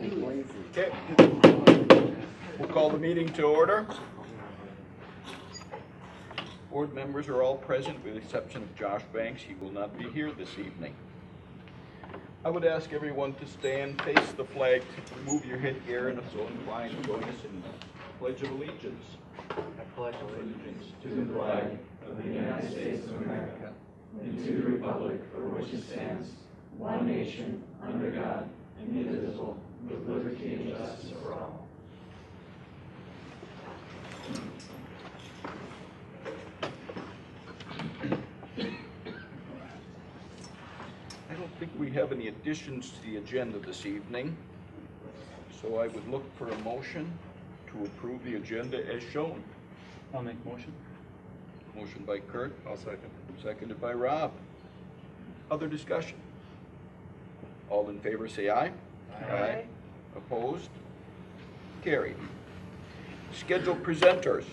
Okay. We'll call the meeting to order. Board members are all present with the exception of Josh Banks. He will not be here this evening. I would ask everyone to stand, face the flag, remove your headgear, and if so inclined, join us in the Pledge of Allegiance. I pledge allegiance to the flag of the United States of America and to the republic for which it stands, one nation, under God, indivisible, with liberty and justice for all. I don't think we have any additions to the agenda this evening, so I would look for a motion to approve the agenda as shown. I'll make motion. Motion by Kurt. I'll second. Seconded by Rob. Other discussion? All in favor say aye. Aye. Opposed? Carried. Scheduled presenters.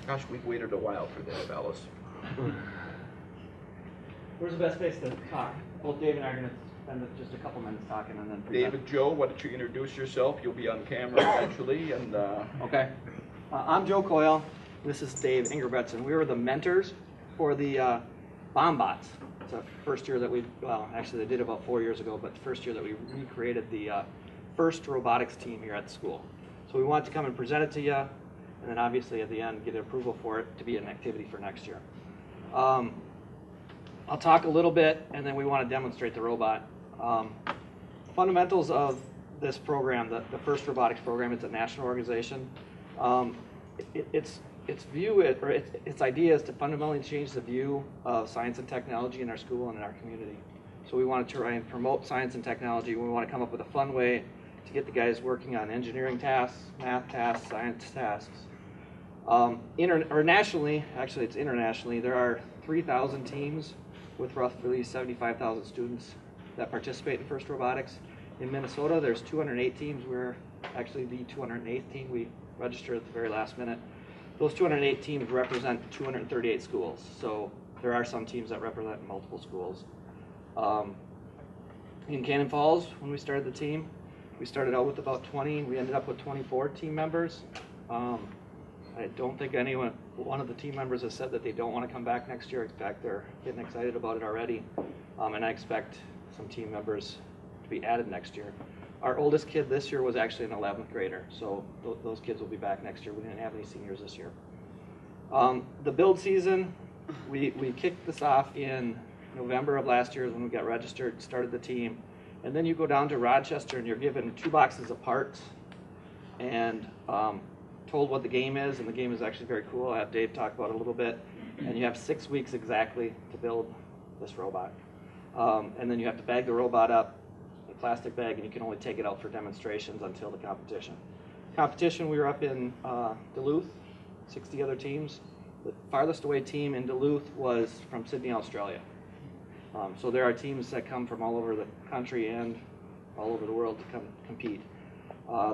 Gosh, we waited a while for that, Alice. Where's the best place to talk? Both Dave and I are going to spend just a couple minutes talking and then present. David, Joe, why don't you introduce yourself? You'll be on camera eventually. And Okay. I'm Joe Coyle. This is Dave Ingerbretson. We were the mentors for the BombBots. It's the first year that we, well, actually they did it about 4 years ago, but the first year that we recreated the first robotics team here at the school. So we wanted to come and present it to you, and then obviously at the end get approval for it to be an activity for next year. I'll talk a little bit, and then we want to demonstrate the robot. Fundamentals of this program, the FIRST Robotics program, it's a national organization. Its idea is to fundamentally change the view of science and technology in our school and in our community. So we want to try and promote science and technology. We want to come up with a fun way to get the guys working on engineering tasks, math tasks, science tasks. Nationally, actually it's internationally, there are 3,000 teams with roughly 75,000 students that participate in FIRST Robotics. In Minnesota, there's 208 teams. We're actually the 208th team. We registered at the very last minute. Those 208 teams represent 238 schools. So there are some teams that represent multiple schools. In Cannon Falls, when we started the team, we started out with about 20. We ended up with 24 team members. I don't think one of the team members has said that they don't want to come back next year. In fact, they're getting excited about it already. And I expect some team members to be added next year. Our oldest kid this year was actually an 11th grader, so those kids will be back next year. We didn't have any seniors this year. The build season, we kicked this off in November of last year when we got registered, started the team. And then you go down to Rochester and you're given 2 boxes of parts and told what the game is, and the game is actually very cool. I'll have Dave talk about it a little bit. And you have 6 weeks exactly to build this robot. And then you have to bag the robot up, a plastic bag, and you can only take it out for demonstrations until the competition. Competition, we were up in Duluth, 60 other teams. The farthest away team in Duluth was from Sydney, Australia. So there are teams that come from all over the country and all over the world to come compete.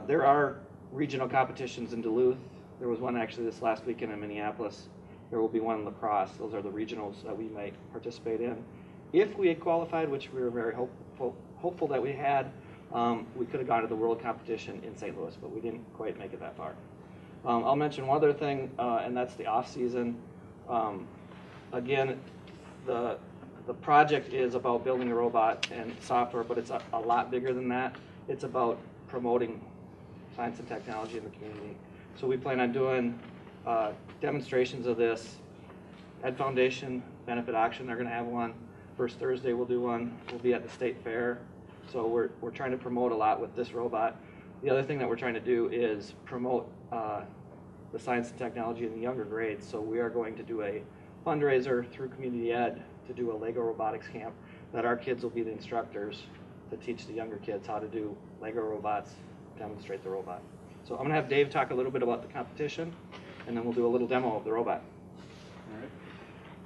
There are regional competitions in Duluth. There was one actually this last weekend in Minneapolis. There will be one in La Crosse. Those are the regionals that we might participate in. If we had qualified, which we were very hopeful that we had, we could have gone to the world competition in St. Louis, but we didn't quite make it that far. I'll mention one other thing, and that's the off season. Again, the project is about building a robot and software, but it's a lot bigger than that. It's about promoting science and technology in the community. So we plan on doing demonstrations of this. Ed Foundation Benefit Auction, they're going to have one. First Thursday we'll do one. We'll be at the State Fair. So we're trying to promote a lot with this robot. The other thing that we're trying to do is promote the science and technology in the younger grades. So we are going to do a fundraiser through Community Ed to do a Lego robotics camp that our kids will be the instructors to teach the younger kids how to do Lego robots, demonstrate the robot. So I'm going to have Dave talk a little bit about the competition, and then we'll do a little demo of the robot. All right.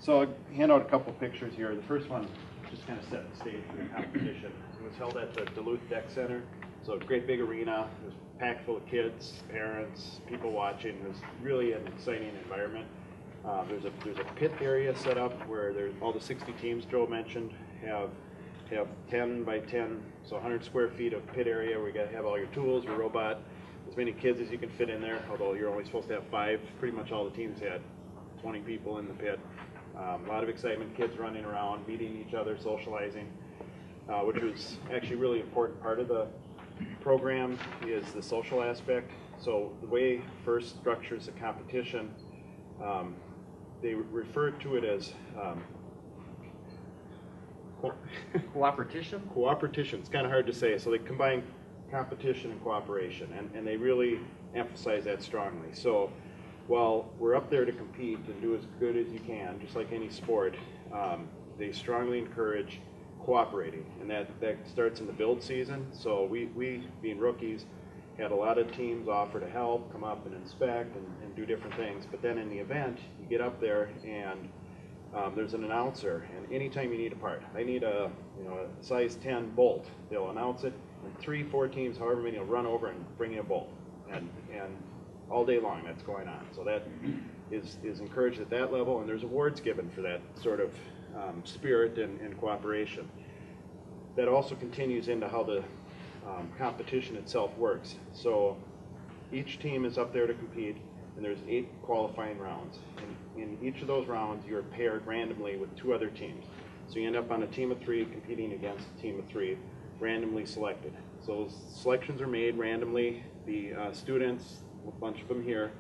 So I'll hand out a couple pictures here. The first one just kind of set the stage for the competition. It was held at the Duluth Deck Center. So a great big arena. It was packed full of kids, parents, people watching. It was really an exciting environment. There's a pit area set up where there's all the 60 teams Joe mentioned have have 10 by 10, so 100 square feet of pit area. We got to have all your tools, your robot, as many kids as you can fit in there, although you're only supposed to have 5. Pretty much all the teams had 20 people in the pit. A lot of excitement, kids running around, meeting each other, socializing, which was actually a really important part of the program is the social aspect. So the way FIRST structures the competition, they refer to it as Cooperation? cooperation. It's kind of hard to say. So they combine competition and cooperation, and they really emphasize that strongly. So while we're up there to compete and do as good as you can, just like any sport, they strongly encourage cooperating, and that starts in the build season. So we being rookies, had a lot of teams offer to help, come up and inspect and do different things. But then in the event, you get up there and there's an announcer, and anytime you need a part, I need a size 10 bolt, they'll announce it, and 3-4 teams, however many, will run over and bring in a bolt, and all day long that's going on. So that is encouraged at that level, and there's awards given for that sort of spirit and cooperation. That also continues into how the competition itself works. So each team is up there to compete, and there's 8 qualifying rounds. In each of those rounds, you're paired randomly with 2 other teams. So you end up on a team of 3 competing against a team of 3, randomly selected. So selections are made randomly. The students, a bunch of them here,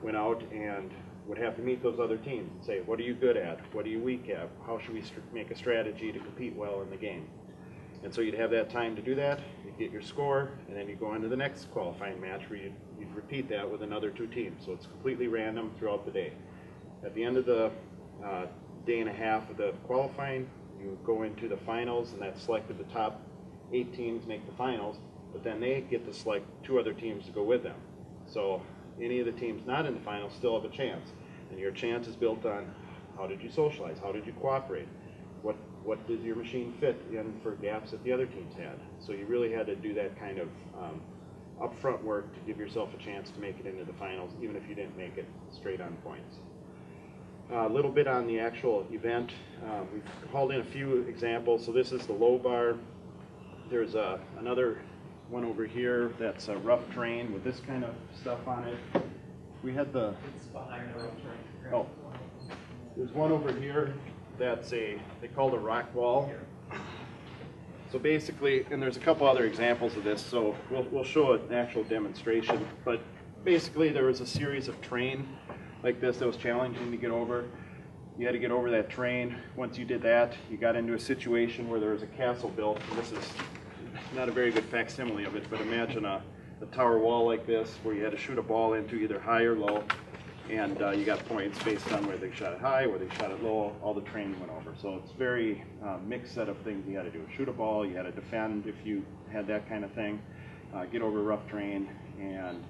went out and would have to meet those other teams and say, what are you good at? What are you weak at? How should we make a strategy to compete well in the game? And so you'd have that time to do that, you'd get your score, and then you go on to the next qualifying match where you'd repeat that with another 2 teams. So it's completely random throughout the day. At the end of the day and a half of the qualifying, you go into the finals, and that's selected. The top 8 teams make the finals, but then they get to select 2 other teams to go with them. So any of the teams not in the finals still have a chance, and your chance is built on how did you socialize, how did you cooperate, what did your machine fit in for gaps that the other teams had. So you really had to do that kind of upfront work to give yourself a chance to make it into the finals, even if you didn't make it straight on points. A little bit on the actual event. We've hauled in a few examples. So this is the low bar. There's another one over here that's a rough terrain with this kind of stuff on it. We had the... It's behind the road train. Oh, there's one over here that's they call it a rock wall. So basically, and there's a couple other examples of this, so we'll show an actual demonstration. But basically, there was a series of terrain like this that was challenging to get over. You had to get over that terrain. Once you did that, you got into a situation where there was a castle built. And this is not a very good facsimile of it, but imagine a tower wall like this where you had to shoot a ball into either high or low, and you got points based on where they shot it high, where they shot it low. All the training went over. So it's very mixed set of things you had to do. Shoot a ball, you had to defend if you had that kind of thing, get over rough terrain, and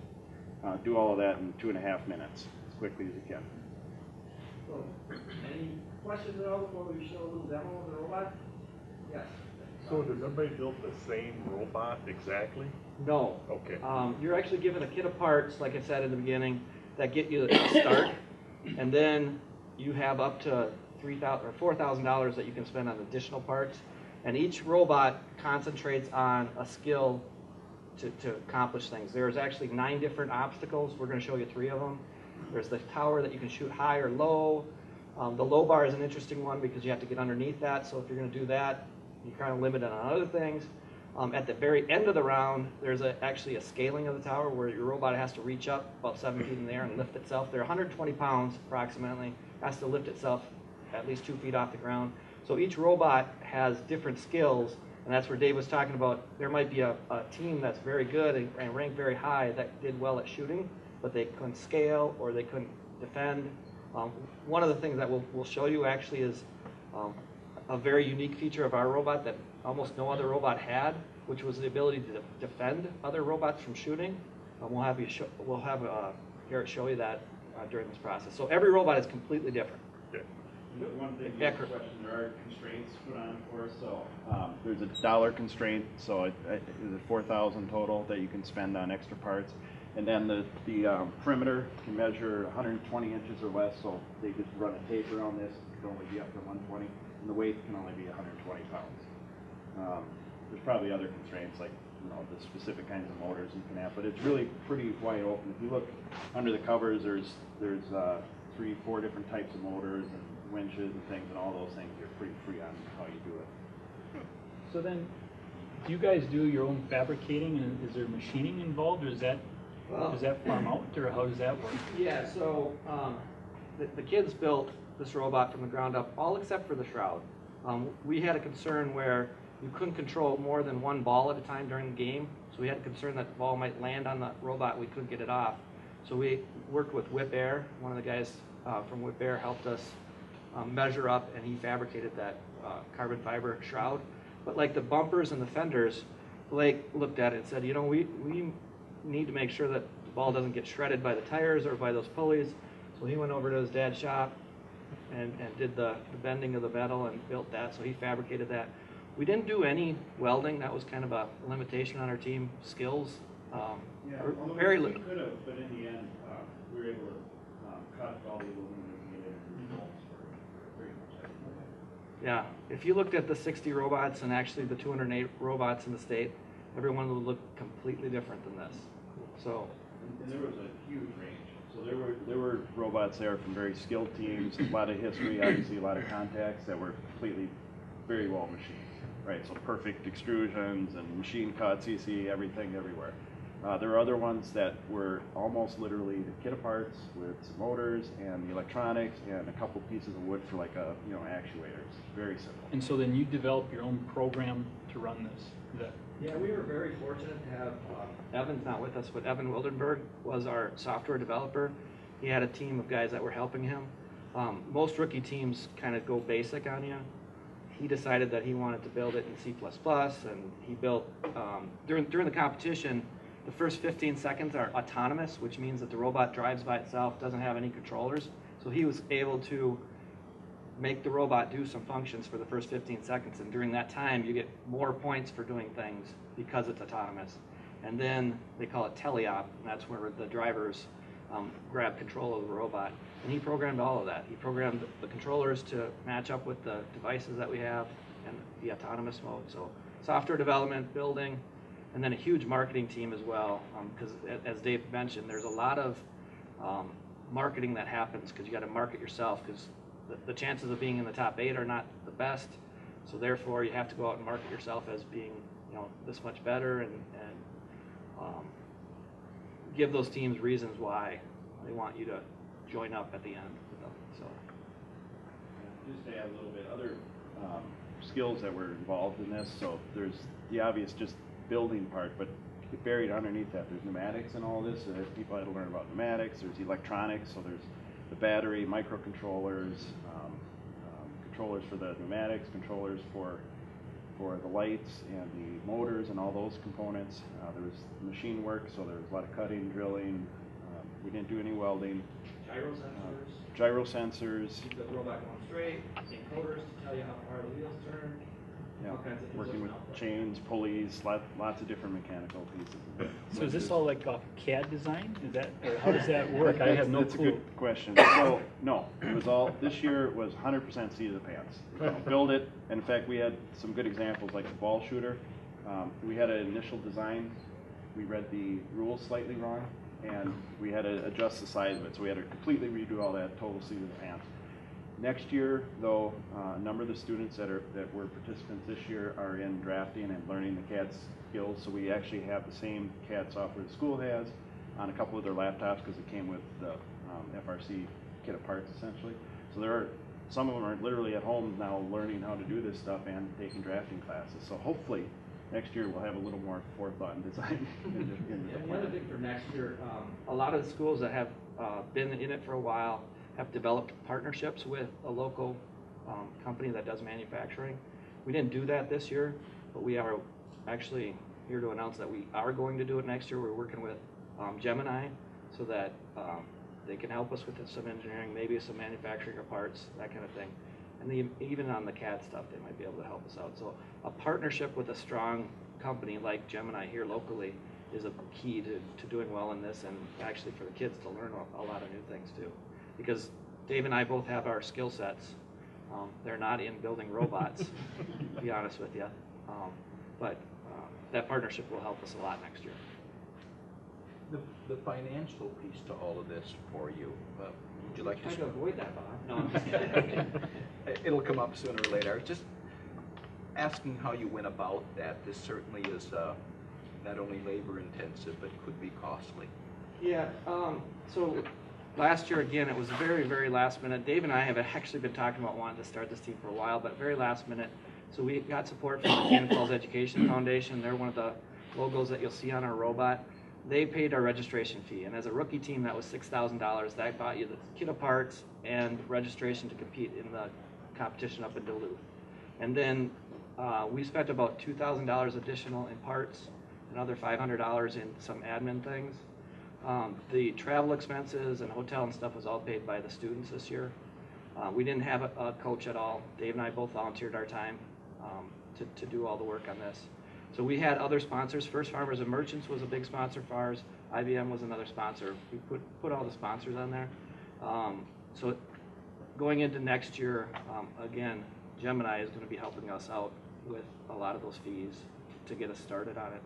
do all of that in 2.5 minutes, as quickly as you can. So, any questions at all before we show a little demo of the robot? Yes. So does everybody build the same robot exactly? No. Okay. You're actually given a kit of parts, like I said in the beginning, that get you a start, and then you have up to $3,000 or $4,000 that you can spend on additional parts. And each robot concentrates on a skill to accomplish things. There's actually 9 different obstacles. We're going to show you 3 of them. There's the tower that you can shoot high or low. The low bar is an interesting one because you have to get underneath that. So if you're going to do that, you're kind of limited on other things. At the very end of the round, there's actually a scaling of the tower where your robot has to reach up about 7 feet in the air and lift itself. They're 120 pounds approximately. Has to lift itself at least 2 feet off the ground. So each robot has different skills, and that's where Dave was talking about. There might be a team that's very good and ranked very high that did well at shooting, but they couldn't scale or they couldn't defend. One of the things that we'll show you actually is a very unique feature of our robot that almost no other robot had, which was the ability to defend other robots from shooting. We'll have Garrett show you that during this process. So every robot is completely different. Okay. One thing, Yeah, question, there are constraints put on for us. So there's a dollar constraint, so is it 4,000 total that you can spend on extra parts. And then the perimeter can measure 120 inches or less, so they just run a tape around this. It can only be up to 120, and the weight can only be 120 pounds. There's probably other constraints like, you know, the specific kinds of motors you can have, but it's really pretty wide open. If you look under the covers, there's 3-4 different types of motors and winches and things, and all those things you're pretty free on how you do it. So then, do you guys do your own fabricating, and is there machining involved, or does that farm out, or how does that work? Yeah, so the kids built this robot from the ground up, all except for the shroud. We had a concern where you couldn't control more than one ball at a time during the game, so we had a concern that the ball might land on the robot, we couldn't get it off. So we worked with Whip Air. One of the guys from Whip Air helped us measure up, and he fabricated that carbon fiber shroud. But like the bumpers and the fenders, Blake looked at it and said, you know, we need to make sure that the ball doesn't get shredded by the tires or by those pulleys. So he went over to his dad's shop and did the bending of the metal and built that. So he fabricated that. We didn't do any welding. That was kind of a limitation on our team skills. Very we limited. could have, but in the end, we were able to cut all the aluminum and get it results for pretty much everything. Yeah, if you looked at the 60 robots and actually the 208 robots in the state, everyone would look completely different than this. So, and there was a huge range. So there were robots there from very skilled teams, a lot of history, obviously a lot of contacts that were completely very well machined. Right, so perfect extrusions and machine cuts, you see everything everywhere. There were other ones that were almost literally the kit parts with some motors and the electronics and a couple pieces of wood for like actuators. Very simple. And so then you develop your own program to run this? Is that? yeah, we were very fortunate to have, Evan's not with us, but Evan Wildenberg was our software developer. He had a team of guys that were helping him. Most rookie teams kind of go basic on you. He decided that he wanted to build it in C++, and he built, during the competition, the first 15 seconds are autonomous, which means that the robot drives by itself, doesn't have any controllers. So he was able to make the robot do some functions for the first 15 seconds, and during that time, you get more points for doing things because it's autonomous. And then they call it teleop, and that's where the drivers grab control of the robot. And he programmed all of that. He programmed the controllers to match up with the devices that we have and the autonomous mode. So software development, building, and then a huge marketing team as well. Because as Dave mentioned, there's a lot of marketing that happens because you got to market yourself, because the chances of being in the top 8 are not the best. So therefore, you have to go out and market yourself as being, you know, this much better, and give those teams reasons why they want you to join up at the end with them. So, just to add a little bit, other skills that were involved in this. So there's the obvious just building part, but buried underneath that, there's pneumatics and all this. So people had to learn about pneumatics. There's electronics. So there's the battery, microcontrollers, controllers for the pneumatics, controllers for the lights and the motors and all those components. There was machine work, so there was a lot of cutting, drilling. We didn't do any welding. gyro sensors. Gyro sensors. Keep the robot going straight. Encoders to tell you how far the wheels turn. Yeah, All kinds of working with inputs and outputs. chains, pulleys, lots of different mechanical pieces. So is this all like off CAD design? Is that, or how does that work? I have no That's clue. a good question. So, no, it was all, this year was 100% seat of the pants. Build it, and in fact, we had some good examples like the ball shooter. We had an initial design, we read the rules slightly wrong, and we had to adjust the size of it, so we had to completely redo all that, total seat of the pants. Next year, though, a number of the students that were participants this year are in drafting and learning the CAD skills, so we actually have the same CAD software the school has on a couple of their laptops because it came with the FRC kit of parts, essentially. So some of them are literally at home now learning how to do this stuff and taking drafting classes. So hopefully, next year we'll have a little more forethought and design in the And the other plan. thing for next year, a lot of the schools that have been in it for a while have developed partnerships with a local company that does manufacturing. We didn't do that this year, but we are actually here to announce that we are going to do it next year. We're working with Gemini so that they can help us with some engineering, maybe some manufacturing of parts, that kind of thing. And even on the CAD stuff, they might be able to help us out. So a partnership with a strong company like Gemini here locally is a key to doing well in this, and actually for the kids to learn a lot of new things too. Because Dave and I both have our skill sets. They're not in building robots, to be honest with you. But that partnership will help us a lot next year. The financial piece to all of this for you, would you like to? Trying to avoid that, Bob. No, I'm just kidding. It'll come up sooner or later. Just asking how you went about that. This certainly is not only labor intensive, but could be costly. Yeah, so last year, again, it was very, very last minute. Dave and I have actually been talking about wanting to start this team for a while, but very last minute. So we got support from the Cannon Falls Education Foundation. They're one of the logos that you'll see on our robot. They paid our registration fee, and as a rookie team, that was $6,000. That bought you the kit of parts and registration to compete in the competition up in Duluth. And then we spent about $2,000 additional in parts, another $500 in some admin things. The travel expenses and hotel and stuff was all paid by the students this year. We didn't have a coach at all. Dave and I both volunteered our time to do all the work on this. So we had other sponsors. First Farmers and Merchants was a big sponsor for ours. IBM was another sponsor. We put all the sponsors on there. So going into next year, again, Gemini is going to be helping us out with a lot of those fees to get us started on it.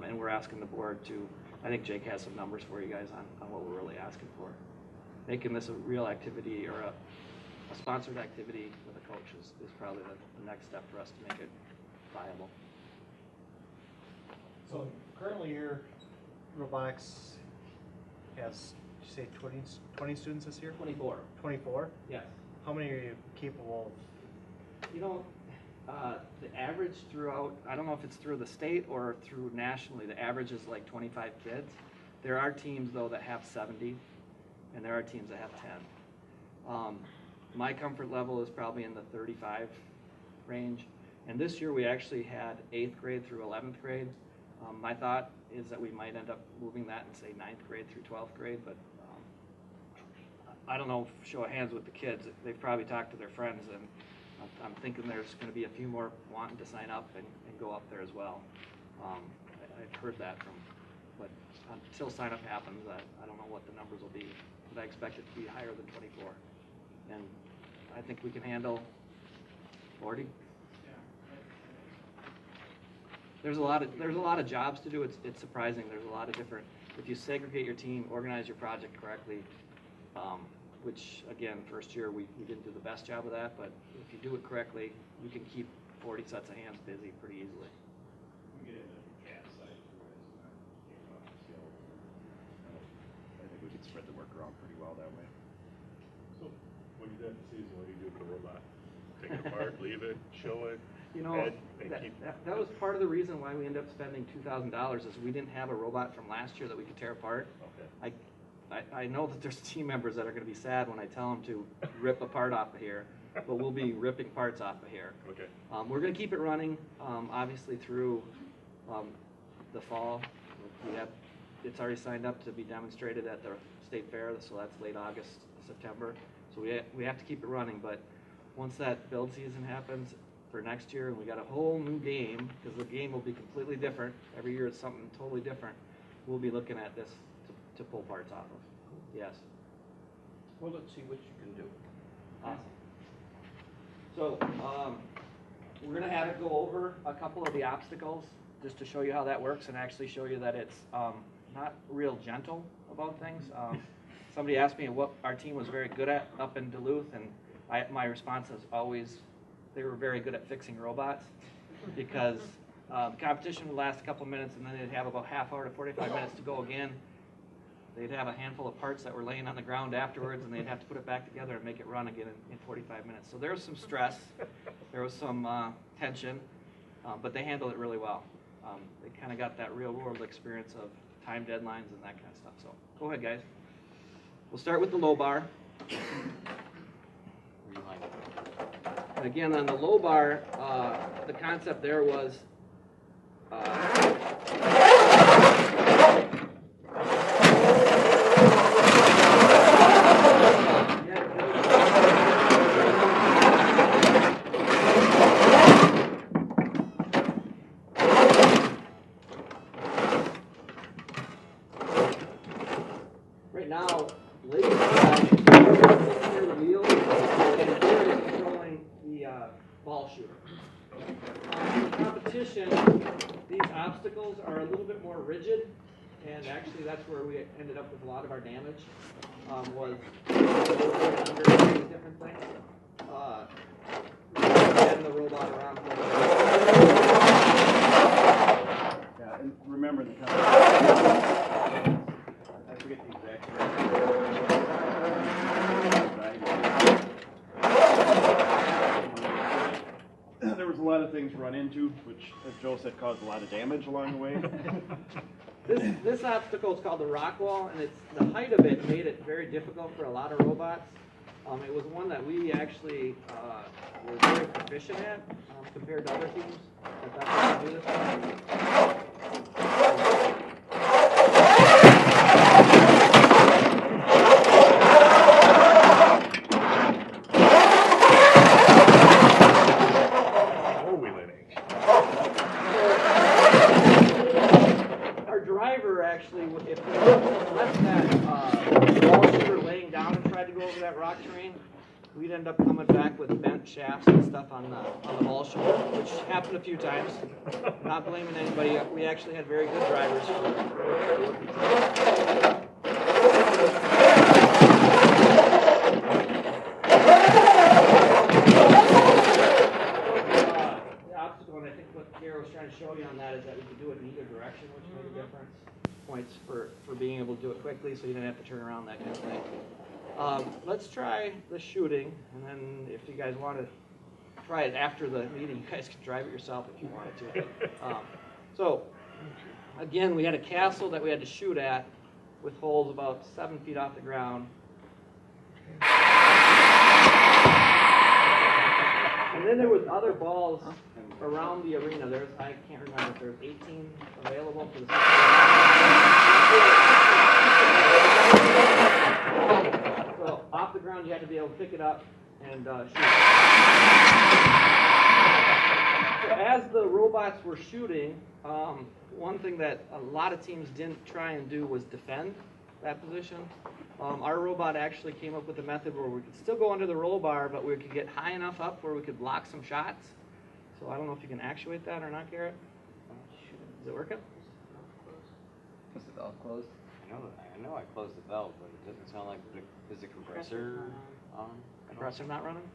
And we're asking the board to, I think Jake has some numbers for you guys on what we're really asking for. Making this a real activity or a sponsored activity with a coach is probably the next step for us to make it viable. So currently your robotics has, did you say 20 students this year? 24. 24? Yes. How many are you capable You know, the average throughout, I don't know if it's through the state or through nationally, the average is like 25 kids. There are teams though that have 70, and there are teams that have 10. My comfort level is probably in the 35 range. And this year we actually had 8th grade through 11th grade. My thought is that we might end up moving that and say 9th grade through 12th grade, but I don't know, show of hands with the kids. They've probably talked to their friends, and I'm thinking there's going to be a few more wanting to sign up and go up there as well. I've heard that from, but until sign up happens, I don't know what the numbers will be, but I expect it to be higher than 24. And I think we can handle 40. There's a lot of jobs to do. It's surprising. There's a lot of different. If you segregate your team, organize your project correctly, which again, first year we didn't do the best job of that. But if you do it correctly, you can keep 40 sets of hands busy pretty easily. I think we could spread the work around pretty well that way. So, when you do that season, what do you do with the robot? Take it apart, leave it, show it? You know, and keep. that was part of the reason why we ended up spending $2,000 is we didn't have a robot from last year that we could tear apart. Okay. I know that there's team members that are going to be sad when I tell them to rip a part off of here, but we'll be ripping parts off of here. Okay. We're going to keep it running, obviously through the fall. It's already signed up to be demonstrated at the state fair, so that's late August, September. So we have to keep it running, but once that build season happens for next year, and we got a whole new game, because the game will be completely different. Every year it's something totally different. We'll be looking at this to pull parts off of. Yes. Well, let's see what you can do. Awesome. So we're going to have it go over a couple of the obstacles just to show you how that works and actually show you that it's not real gentle about things. Somebody asked me what our team was very good at up in Duluth, and my response is always they were very good at fixing robots, because the competition would last a couple minutes and then they'd have about half hour to 45 minutes to go again. They'd have a handful of parts that were laying on the ground afterwards, and they'd have to put it back together and make it run again in 45 minutes. So there was some stress, there was some tension, but they handled it really well. They kind of got that real world experience of time deadlines and that kind of stuff. So go ahead, guys. We'll start with the low bar. And again, on the low bar, the concept there was right now, ladies and the wheel, and here is controlling the ball shooter. In competition, addition, these obstacles are a little bit more rigid, and actually that's where we ended up with a lot of our damage, was under these different things. And the robot around. Yeah, and remember the company. I forget the exact. There was a lot of things run into, which, as Joe said, caused a lot of damage along the way. This obstacle is called the rock wall, and the height of it made it very difficult for a lot of robots. It was one that we actually were very proficient at compared to other teams. That's how we do this. Our driver actually, if we left that ball shooter laying down and tried to go over that rock terrain, we'd end up coming back with bent shafts and stuff on the ball shooter, which happened a few times. Not blaming anybody. We actually had very good drivers the obstacle, and I think what Garrett was trying to show you on that is that we could do it in either direction, which made a difference. Points for being able to do it quickly, so you didn't have to turn around, that kind of thing. Let's try the shooting, and then if you guys want to try it after the meeting, you guys can drive it yourself if you wanted to. So, again, we had a castle that we had to shoot at with holes about 7 feet off the ground. And then there was other balls around the arena. I can't remember if there's 18 available for the So off the ground, you had to be able to pick it up and shoot. So as the robots were shooting, one thing that a lot of teams didn't try and do was defend that position. Our robot actually came up with a method where we could still go under the roll bar, but we could get high enough up where we could block some shots. So I don't know if you can actuate that or not, Garrett. Is it working? Was the valve closed? I know I closed the valve, but it doesn't sound like is the compressor on? Compressor not running?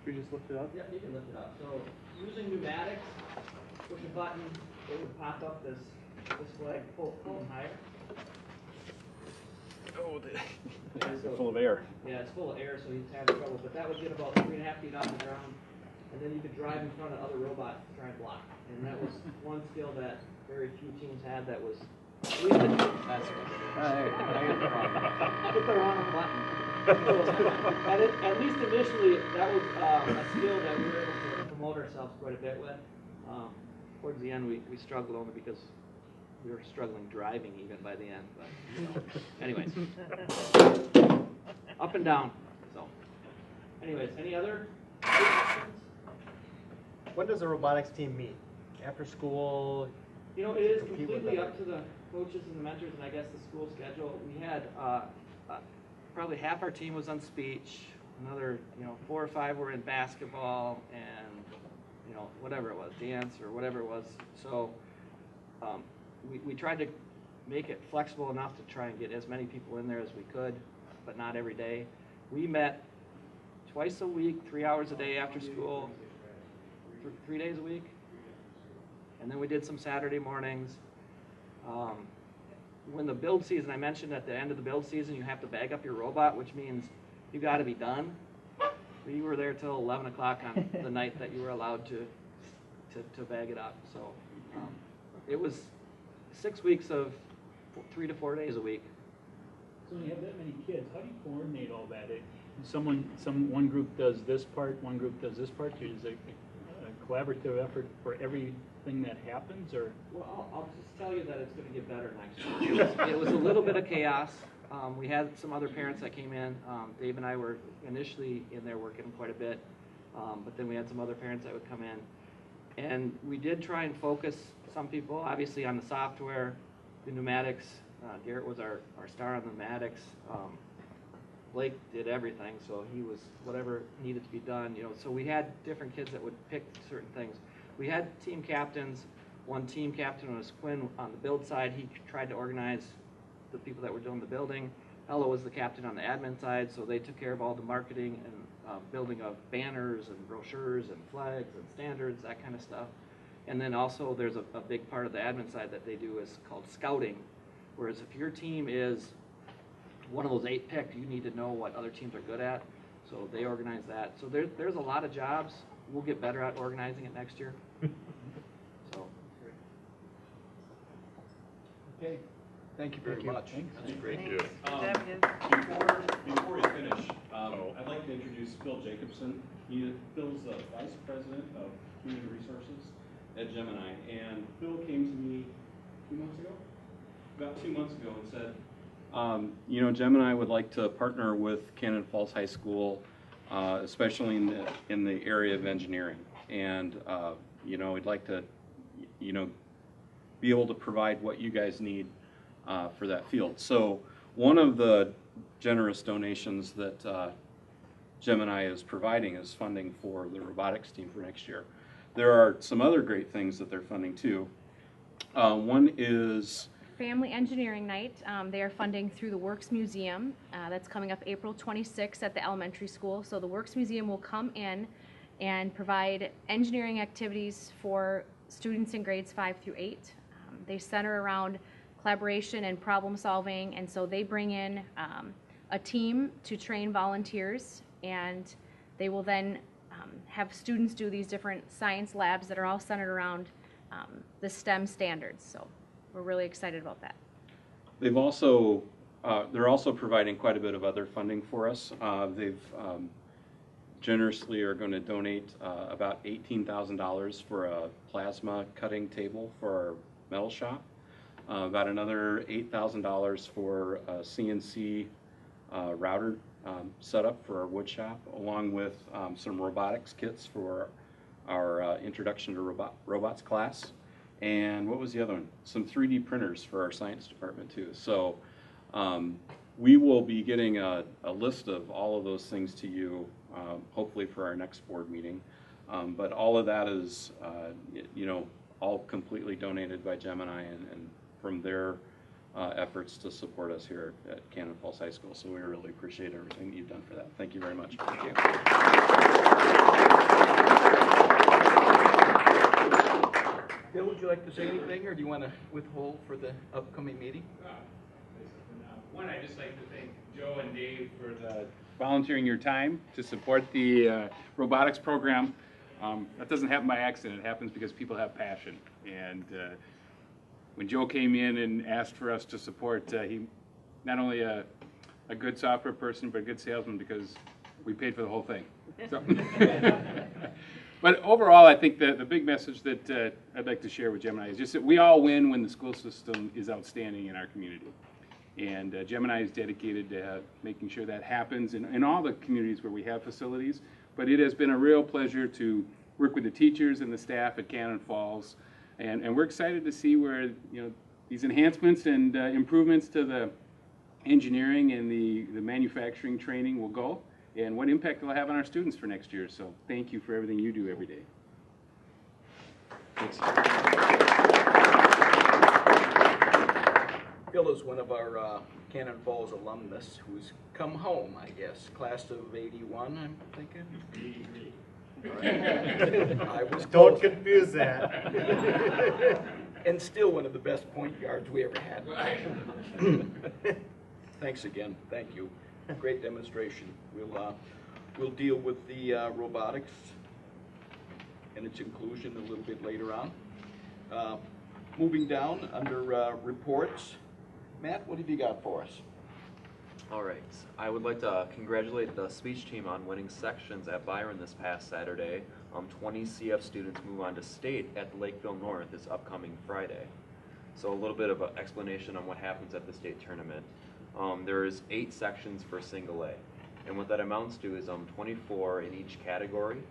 We just lift it up? Yeah, you can lift it up. So using pneumatics, push a button, it would pop up this flag, pull them higher. Oh, it's full of air. Yeah, it's full of air, so you'd have trouble. But that would get about 3.5 feet off the ground, and then you could drive in front of other robots to try and block. And that was one skill that very few teams had. That was hit the wrong button. So, at least initially, that was a skill that we were able to promote ourselves quite a bit with. Towards the end, we struggled only because we were struggling driving even by the end. But anyways, up and down. So, anyways, any other questions? When does the robotics team meet? After school? You know, it is Compete with completely them. up to the coaches and the mentors, and I guess the school schedule. We had probably half our team was on speech, another 4 or 5 were in basketball, and whatever it was, dance or whatever it was. So we tried to make it flexible enough to try and get as many people in there as we could, but not every day. We met twice a week, 3 hours a day after school, 3 days a week. And then we did some Saturday mornings. When the build season, I mentioned at the end of the build season, you have to bag up your robot, which means you got to be done. We were there till 11 o'clock on the night that you were allowed to bag it up. So it was 6 weeks of 3 to 4 days a week. So when you have that many kids, how do you coordinate all that? One group does this part, one group does this part. Is it a collaborative effort for everything that happens, or? Well, I'll just tell you that it's going to get better next year. It was a little bit of chaos. We had some other parents that came in. Dave and I were initially in there working quite a bit, but then we had some other parents that would come in. And we did try and focus some people, obviously, on the software, the pneumatics. Garrett was our star on the pneumatics. Blake did everything, so he was whatever needed to be done. So we had different kids that would pick certain things. we had team captains. One team captain was Quinn on the build side. He tried to organize the people that were doing the building. Ella was the captain on the admin side, so they took care of all the marketing and building of banners and brochures and flags and standards, that kind of stuff. And then also there's a big part of the admin side that they do is called scouting, whereas if your team is one of those 8 picked, you need to know what other teams are good at, so they organize that. So there's a lot of jobs. We'll get better at organizing it next year. So. Okay, thank you very much. That's great. Thank you. Before we finish, I'd like to introduce Phil Jacobson. Phil's the Vice President of Human Resources at Gemini, and Phil came to me 2 months ago, about 2 months ago, and said, you know, Gemini would like to partner with Cannon Falls High School, especially in the area of engineering, and you know, we'd like to, you know, be able to provide what you guys need for that field. So one of the generous donations that Gemini is providing is funding for the robotics team for next year. There are some other great things that they're funding too. One is Family Engineering Night. They are funding through the Works Museum. That's coming up April 26th at the elementary school. So the Works Museum will come in and provide engineering activities for students in grades 5 through 8. They center around collaboration and problem solving, and so they bring in a team to train volunteers, and they will then have students do these different science labs that are all centered around the STEM standards. So we're really excited about that. they've also they're also providing quite a bit of other funding for us. They've generously are going to donate about $18,000 for a plasma cutting table for our metal shop, about another $8,000 for a CNC router setup for our wood shop, along with some robotics kits for our Introduction to Robots class. And what was the other one? Some 3D printers for our science department too. So we will be getting a list of all of those things to you, hopefully for our next board meeting. But all of that is, you know, all completely donated by Gemini and from their efforts to support us here at Cannon Falls High School. So we really appreciate everything that you've done for that. Thank you very much. Thank you. Bill, would you like to say anything, or do you want to withhold for the upcoming meeting? One, I'd just like to thank Joe and Dave for the volunteering your time to support the robotics program. That doesn't happen by accident. It happens because people have passion. And when Joe came in and asked for us to support, he not only a good software person, but a good salesman, because we paid for the whole thing. So but overall, I think the big message that I'd like to share with Gemini is just that we all win when the school system is outstanding in our community. And Gemini is dedicated to making sure that happens in all the communities where we have facilities. But it has been a real pleasure to work with the teachers and the staff at Cannon Falls. And we're excited to see where, you know, these enhancements and improvements to the engineering and the manufacturing training will go, and what impact it'll have on our students for next year. So thank you for everything you do every day. Thanks. Bill is one of our Cannon Falls alumnus who's come home, I guess. Class of 81, I'm thinking. 83. I was Don't close. confuse that. And still one of the best point guards we ever had. Thanks again. Thank you. Great demonstration. We'll deal with the robotics and its inclusion a little bit later on. Moving down under reports. Matt, what have you got for us? All right. I would like to congratulate the speech team on winning sections at Byron this past Saturday. 20 CF students move on to state at Lakeville North this upcoming Friday. So a little bit of an explanation on what happens at the state tournament. There's 8 sections for single A. And what that amounts to is 24 in each category.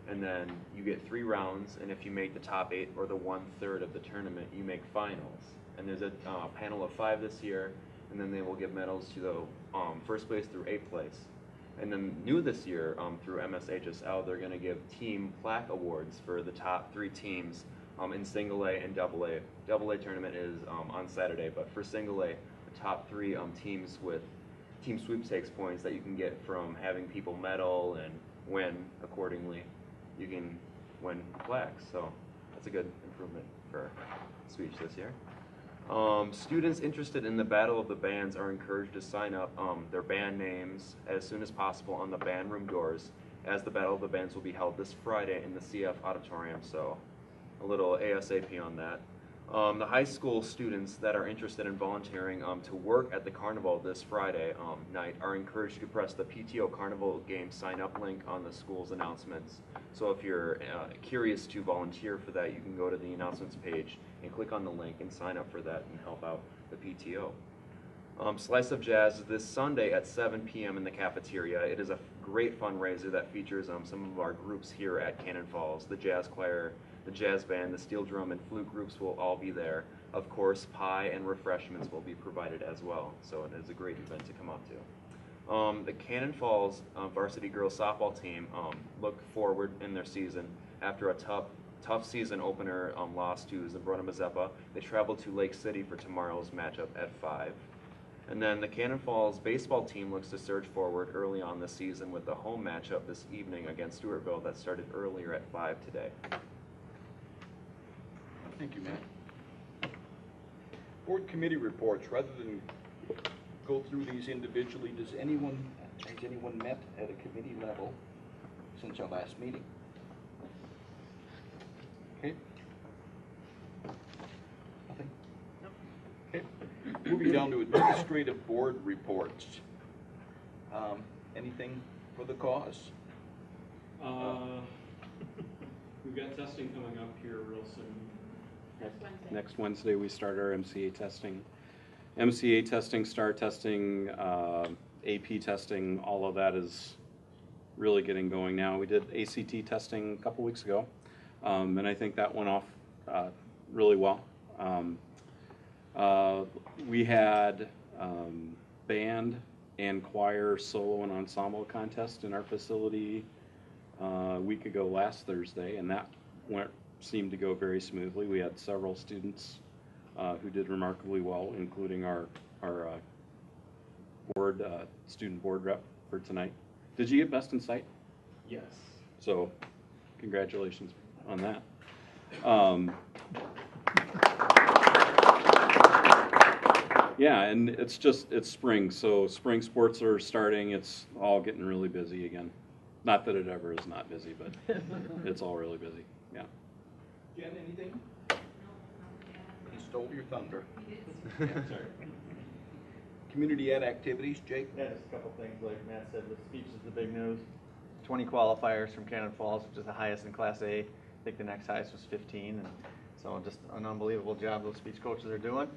And then you get 3 rounds, and if you make the top 8 or the 1/3 of the tournament, you make finals. And there's a panel of 5 this year, and then they will give medals to the first place through 8th place. And then new this year, through MSHSL, they're going to give team plaque awards for the top 3 teams in single A and double A. Double A tournament is on Saturday, but for single A, the top 3 teams with team sweepstakes points that you can get from having people medal and win accordingly, you can win plaques. So that's a good improvement for speech this year. Students interested in the Battle of the Bands are encouraged to sign up their band names as soon as possible on the band room doors, as the Battle of the Bands will be held this Friday in the CF auditorium, so a little ASAP on that. The high school students that are interested in volunteering to work at the carnival this Friday night are encouraged to press the PTO Carnival Game sign-up link on the school's announcements. So if you're curious to volunteer for that, you can go to the announcements page and click on the link and sign up for that and help out the PTO. Slice of Jazz is this Sunday at 7 p.m. in the cafeteria. It is a great fundraiser that features some of our groups here at Cannon Falls. The jazz choir, the jazz band, the steel drum, and flute groups will all be there. Of course, pie and refreshments will be provided as well, so it is a great event to come out to. The Cannon Falls varsity girls softball team look forward in their season after a tough season opener loss to Zambrona Mazeppa. They travel to Lake City for tomorrow's matchup at 5. And then the Cannon Falls baseball team looks to surge forward early on this season with a home matchup this evening against Stewartville that started earlier at 5 today. Thank you, Matt. Board committee reports. Rather than go through these individually, has anyone met at a committee level since our last meeting? Okay. Nothing? Okay. Moving down to administrative board reports. Anything for the cause? We've got testing coming up here real soon. Next Wednesday we start our MCA testing. MCA testing, STAR testing, AP testing, all of that is really getting going now. We did ACT testing a couple weeks ago, and I think that went off really well. We had band and choir solo and ensemble contest in our facility a week ago last Thursday, and that seemed to go very smoothly. We had several students who did remarkably well, including our board student board rep for tonight. Did you get Best in Sight? Yes. So, congratulations on that. Yeah, and it's spring, so spring sports are starting. It's all getting really busy again. Not that it ever is not busy, but it's all really busy. Yeah. Jen, anything? He stole your thunder. Sorry. Community ed activities, Jake? Yeah, just a couple things. Like Matt said, the speech is the big news. 20 qualifiers from Cannon Falls, which is the highest in Class A. I think the next highest was 15, and so just an unbelievable job those speech coaches are doing.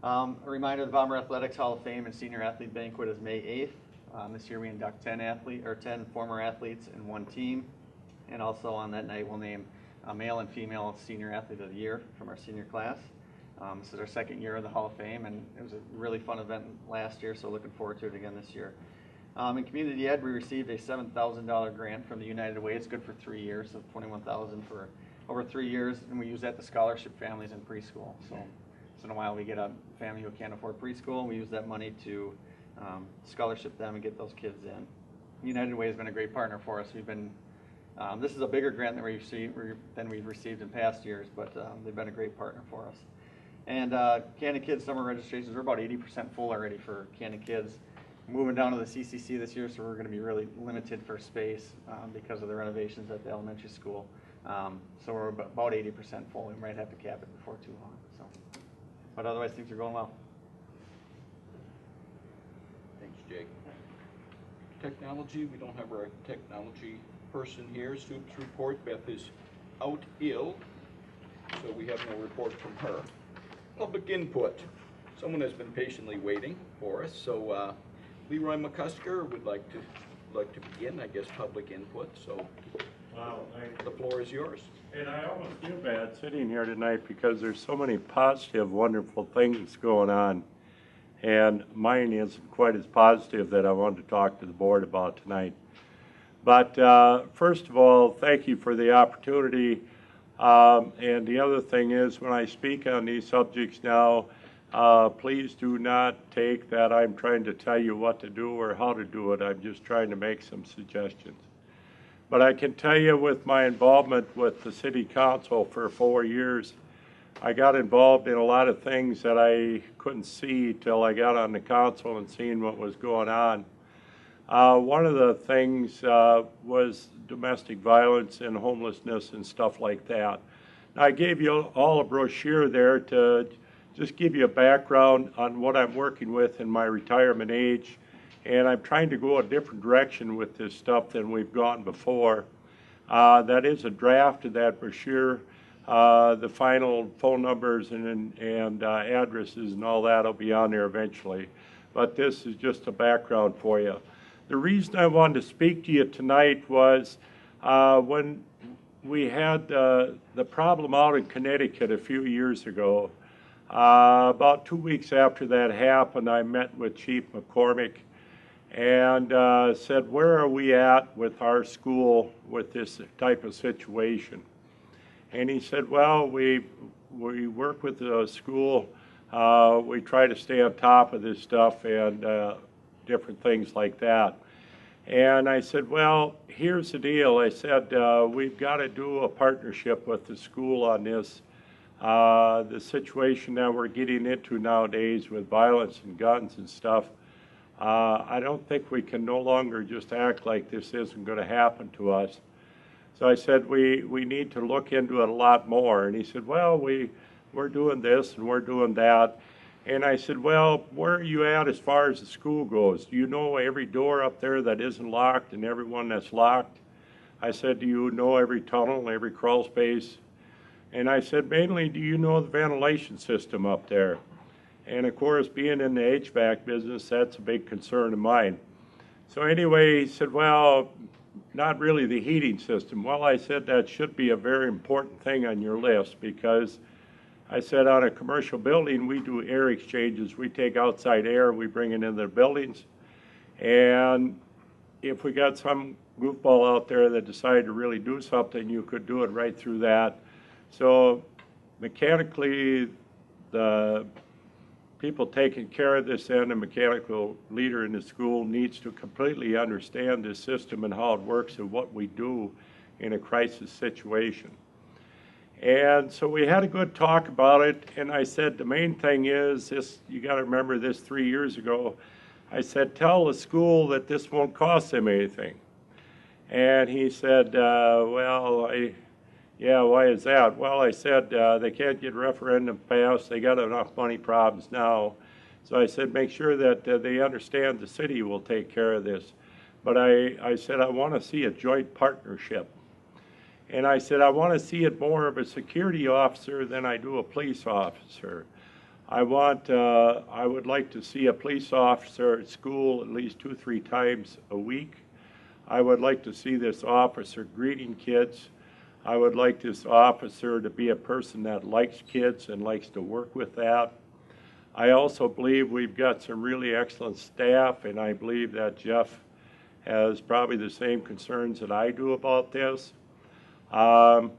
A reminder, the Bomber Athletics Hall of Fame and Senior Athlete Banquet is May 8th. This year we induct 10 former athletes in one team, and also on that night we'll name a male and female Senior Athlete of the Year from our senior class. This is our second year of the Hall of Fame, and it was a really fun event last year, so looking forward to it again this year. In Community Ed, we received a $7,000 grant from the United Way. It's good for 3 years, so $21,000 for over 3 years, and we use that to scholarship families in preschool. So once in a while we get a family who can't afford preschool, and we use that money to scholarship them and get those kids in. United Way has been a great partner for us. We've been this is a bigger grant than we've received in past years, but they've been a great partner for us. And Cannon Kids summer registrations, we're about 80% full already for Cannon Kids. Moving down to the CCC this year, so we're going to be really limited for space because of the renovations at the elementary school. So we're about 80% full. We might have to cap it before too long. So, but otherwise things are going well. Thanks, Jake. Technology, we don't have our technology person here. Soup's report, Beth is out ill, so we have no report from her. Public input. Someone has been patiently waiting for us, so Leroy McCusker would like to begin, I guess, public input, so the floor is yours. And I almost feel bad sitting here tonight because there's so many positive, wonderful things going on. and mine isn't quite as positive that I wanted to talk to the board about tonight. But first of all, thank you for the opportunity. And the other thing is, when I speak on these subjects now, please do not take that I'm trying to tell you what to do or how to do it. I'm just trying to make some suggestions. But I can tell you, with my involvement with the city council for 4 years, I got involved in a lot of things that I couldn't see till I got on the council and seen what was going on. One of the things was domestic violence and homelessness and stuff like that. Now, I gave you all a brochure there to just give you a background on what I'm working with in my retirement age, and I'm trying to go a different direction with this stuff than we've gone before. That is a draft of that brochure. The final phone numbers and addresses and all that will be on there eventually, but this is just a background for you. The reason I wanted to speak to you tonight was when we had the problem out in Connecticut a few years ago. About 2 weeks after that happened, I met with Chief McCormick and said, where are we at with our school with this type of situation? And he said, well, we work with the school. We try to stay on top of this stuff and different things like that. And I said, well, here's the deal. I said, we've got to do a partnership with the school on this. The situation that we're getting into nowadays with violence and guns and stuff, I don't think we can no longer just act like this isn't going to happen to us. So I said, we need to look into it a lot more. And he said, well, we're doing this and we're doing that. And I said, well, where are you at as far as the school goes? Do you know every door up there that isn't locked and every one that's locked? I said, do you know every tunnel, every crawl space? And I said, mainly, do you know the ventilation system up there? And of course, being in the HVAC business, that's a big concern of mine. So anyway, he said, well, not really the heating system. Well, I said, that should be a very important thing on your list, because I said, on a commercial building, we do air exchanges. We take outside air, we bring it into the buildings. And if we got some goofball out there that decided to really do something, you could do it right through that. So mechanically, the people taking care of this end, a mechanical leader in the school, needs to completely understand this system and how it works and what we do in a crisis situation. And so we had a good talk about it, and I said, the main thing is this, you got to remember this 3 years ago, I said, tell the school that this won't cost them anything. And he said, well, yeah, why is that? Well, I said, they can't get referendum passed, they got enough money problems now. So I said, make sure that they understand the city will take care of this. But I said, I want to see a joint partnership. And I said, I want to see it more of a security officer than I do a police officer. I would like to see a police officer at school at least 2-3 times a week. I would like to see this officer greeting kids. I would like this officer to be a person that likes kids and likes to work with that. I also believe we've got some really excellent staff, and I believe that Jeff has probably the same concerns that I do about this. So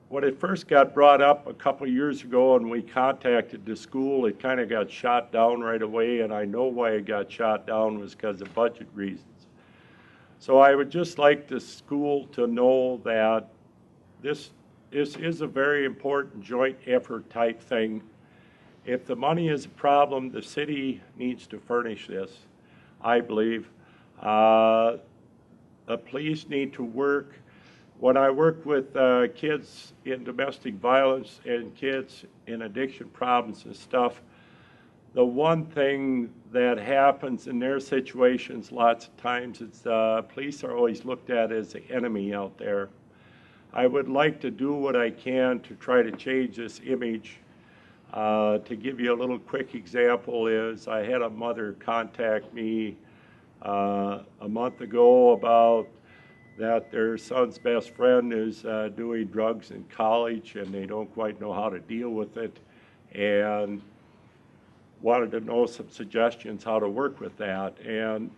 when it first got brought up a couple years ago and we contacted the school, it kind of got shot down right away, and I know why it got shot down was because of budget reasons. So I would just like the school to know that this is a very important joint effort type thing. If the money is a problem, the city needs to furnish this, I believe. The police need to work. When I work with kids in domestic violence and kids in addiction problems and stuff, the one thing that happens in their situations lots of times is police are always looked at as the enemy out there. I would like to do what I can to try to change this image. To give you a little quick example is I had a mother contact me a month ago about that their son's best friend is doing drugs in college and they don't quite know how to deal with it. And wanted to know some suggestions how to work with that. And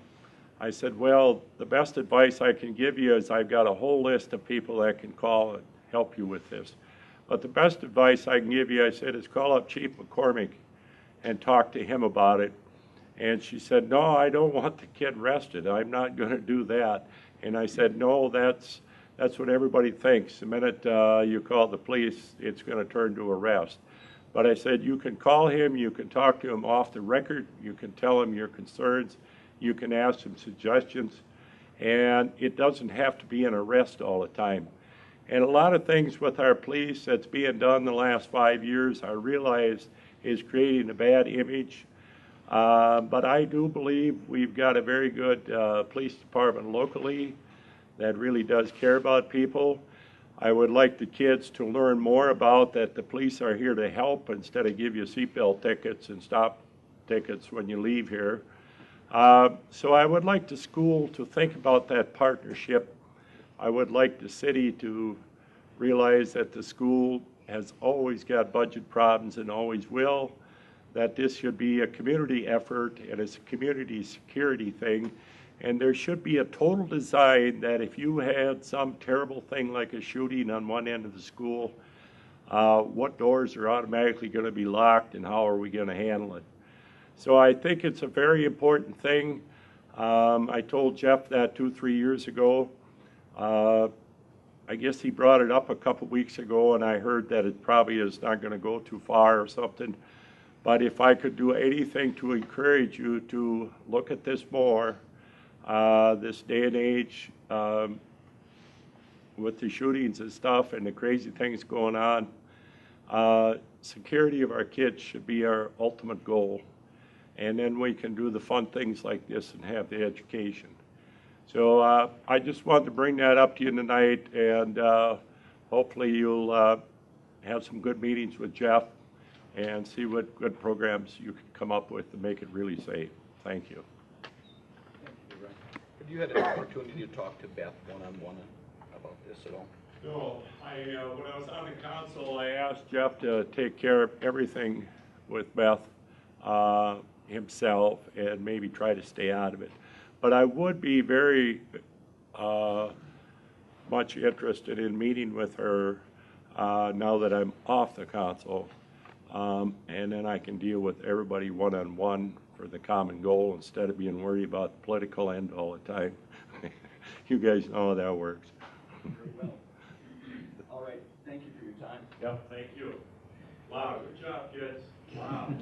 I said, well, the best advice I can give you is I've got a whole list of people that can call and help you with this. But the best advice I can give you, I said, is call up Chief McCormick and talk to him about it. And she said, no, I don't want the kid arrested. I'm not going to do that. And I said, no, that's what everybody thinks. The minute you call the police, it's going to turn to arrest. But I said, you can call him, you can talk to him off the record, you can tell him your concerns, you can ask him suggestions, and it doesn't have to be an arrest all the time. And a lot of things with our police that's being done the last 5 years, I realize is creating a bad image. But I do believe we've got a very good police department locally that really does care about people. I would like the kids to learn more about that the police are here to help instead of give you seatbelt tickets and stop tickets when you leave here. So I would like the school to think about that partnership. I would like the city to realize that the school has always got budget problems and always will, that this should be a community effort and it's a community security thing. And there should be a total design that if you had some terrible thing like a shooting on one end of the school, what doors are automatically going to be locked and how are we going to handle it? So I think it's a very important thing. I told Jeff that 2-3 years ago. I guess he brought it up a couple weeks ago and I heard that it probably is not going to go too far or something. But if I could do anything to encourage you to look at this more, this day and age, with the shootings and stuff and the crazy things going on, security of our kids should be our ultimate goal. And then we can do the fun things like this and have the education. So I just wanted to bring that up to you tonight, and hopefully you'll have some good meetings with Jeff and see what good programs you can come up with to make it really safe. Thank you. Have you had an opportunity to talk to Beth one-on-one about this at all? No, when I was on the council, I asked Jeff to take care of everything with Beth himself and maybe try to stay out of it. But I would be very much interested in meeting with her now that I'm off the council, and then I can deal with everybody one-on-one for the common goal instead of being worried about the political end all the time. You guys know how that works. Very well. All right, thank you for your time. Yep, thank you. Wow, good job, kids. Wow.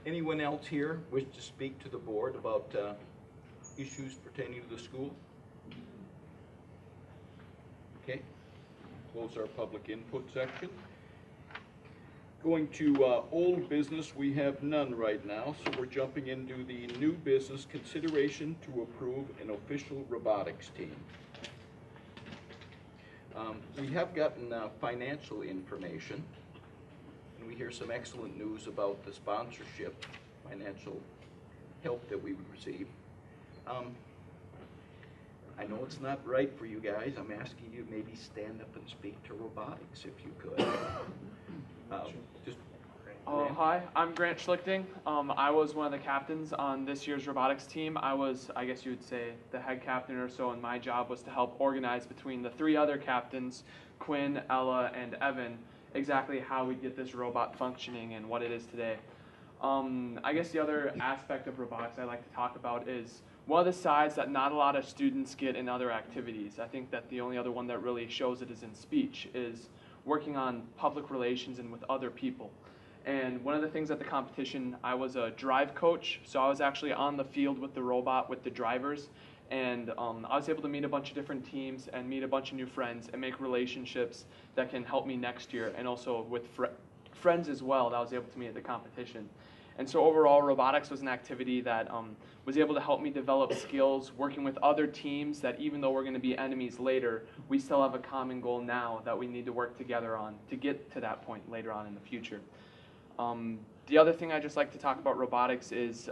Anyone else here wish to speak to the board about issues pertaining to the school? Okay, close our public input section. Going to old business, we have none right now, so we're jumping into the new business, consideration to approve an official robotics team. We have gotten financial information, and we hear some excellent news about the sponsorship, financial help that we receive. I know it's not right for you guys. I'm asking you to maybe stand up and speak to robotics if you could. Hi, I'm Grant Schlichting. I was one of the captains on this year's robotics team. I was, I guess you would say, the head captain or so, and my job was to help organize between the 3 other captains, Quinn, Ella, and Evan, exactly how we get this robot functioning and what it is today. I guess the other aspect of robotics I'd like to talk about is one of the sides that not a lot of students get in other activities. I think that the only other one that really shows it is in speech, is working on public relations and with other people. And one of the things at the competition, I was a drive coach, so I was actually on the field with the robot, with the drivers, and I was able to meet a bunch of different teams and meet a bunch of new friends and make relationships that can help me next year, and also with friends as well that I was able to meet at the competition. And so overall, robotics was an activity that was able to help me develop skills working with other teams that even though we're going to be enemies later, we still have a common goal now that we need to work together on to get to that point later on in the future. The other thing I'd just like to talk about robotics is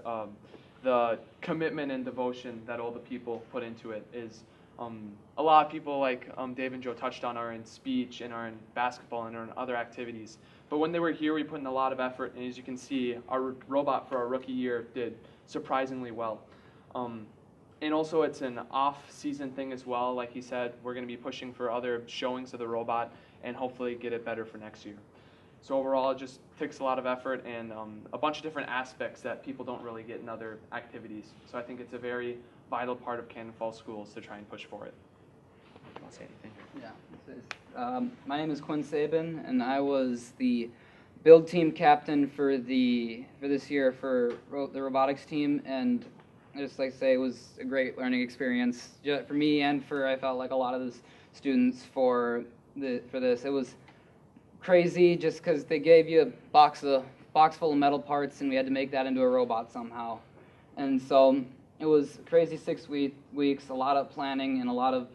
the commitment and devotion that all the people put into it. Is A lot of people, like Dave and Joe touched on, are in speech and are in basketball and are in other activities. But when they were here, we put in a lot of effort, and as you can see, our robot for our rookie year did surprisingly well. And also, it's an off-season thing as well. Like he said, we're going to be pushing for other showings of the robot and hopefully get it better for next year. So overall, it just takes a lot of effort and a bunch of different aspects that people don't really get in other activities. So I think it's a very vital part of Cannon Falls Schools to try and push for it. You want to say anything? Yeah. My name is Quinn Sabin, and I was the build team captain for this year for the robotics team. And I just like to say it was a great learning experience for me and for I felt like a lot of the students for this. It was crazy just because they gave you a box full of metal parts and we had to make that into a robot somehow. And so it was crazy 6 weeks, a lot of planning and a lot of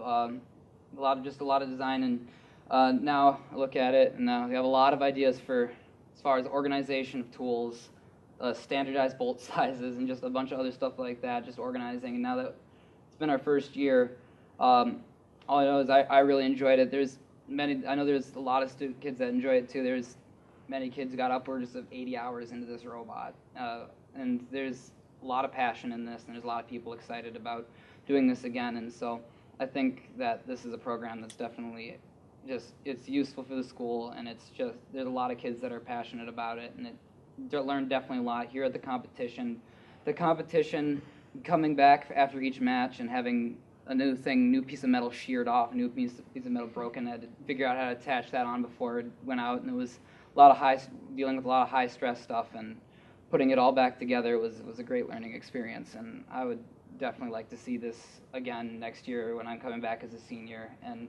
design. And now I look at it and now we have a lot of ideas for as far as organization of tools, standardized bolt sizes, and just a bunch of other stuff like that, just organizing. And now that it's been our first year, all I know is I really enjoyed it. I know there's a lot of kids that enjoy it too. There's many kids who got upwards of 80 hours into this robot. And there's a lot of passion in this, and there's a lot of people excited about doing this again. And so I think that this is a program that's definitely it's useful for the school, and there's a lot of kids that are passionate about it, and learned definitely a lot here at the competition. The competition coming back after each match and having a new piece of metal sheared off, a new piece of metal broken. I had to figure out how to attach that on before it went out, and it was dealing with a lot of high stress stuff, and putting it all back together was a great learning experience. And I would definitely like to see this again next year when I'm coming back as a senior. And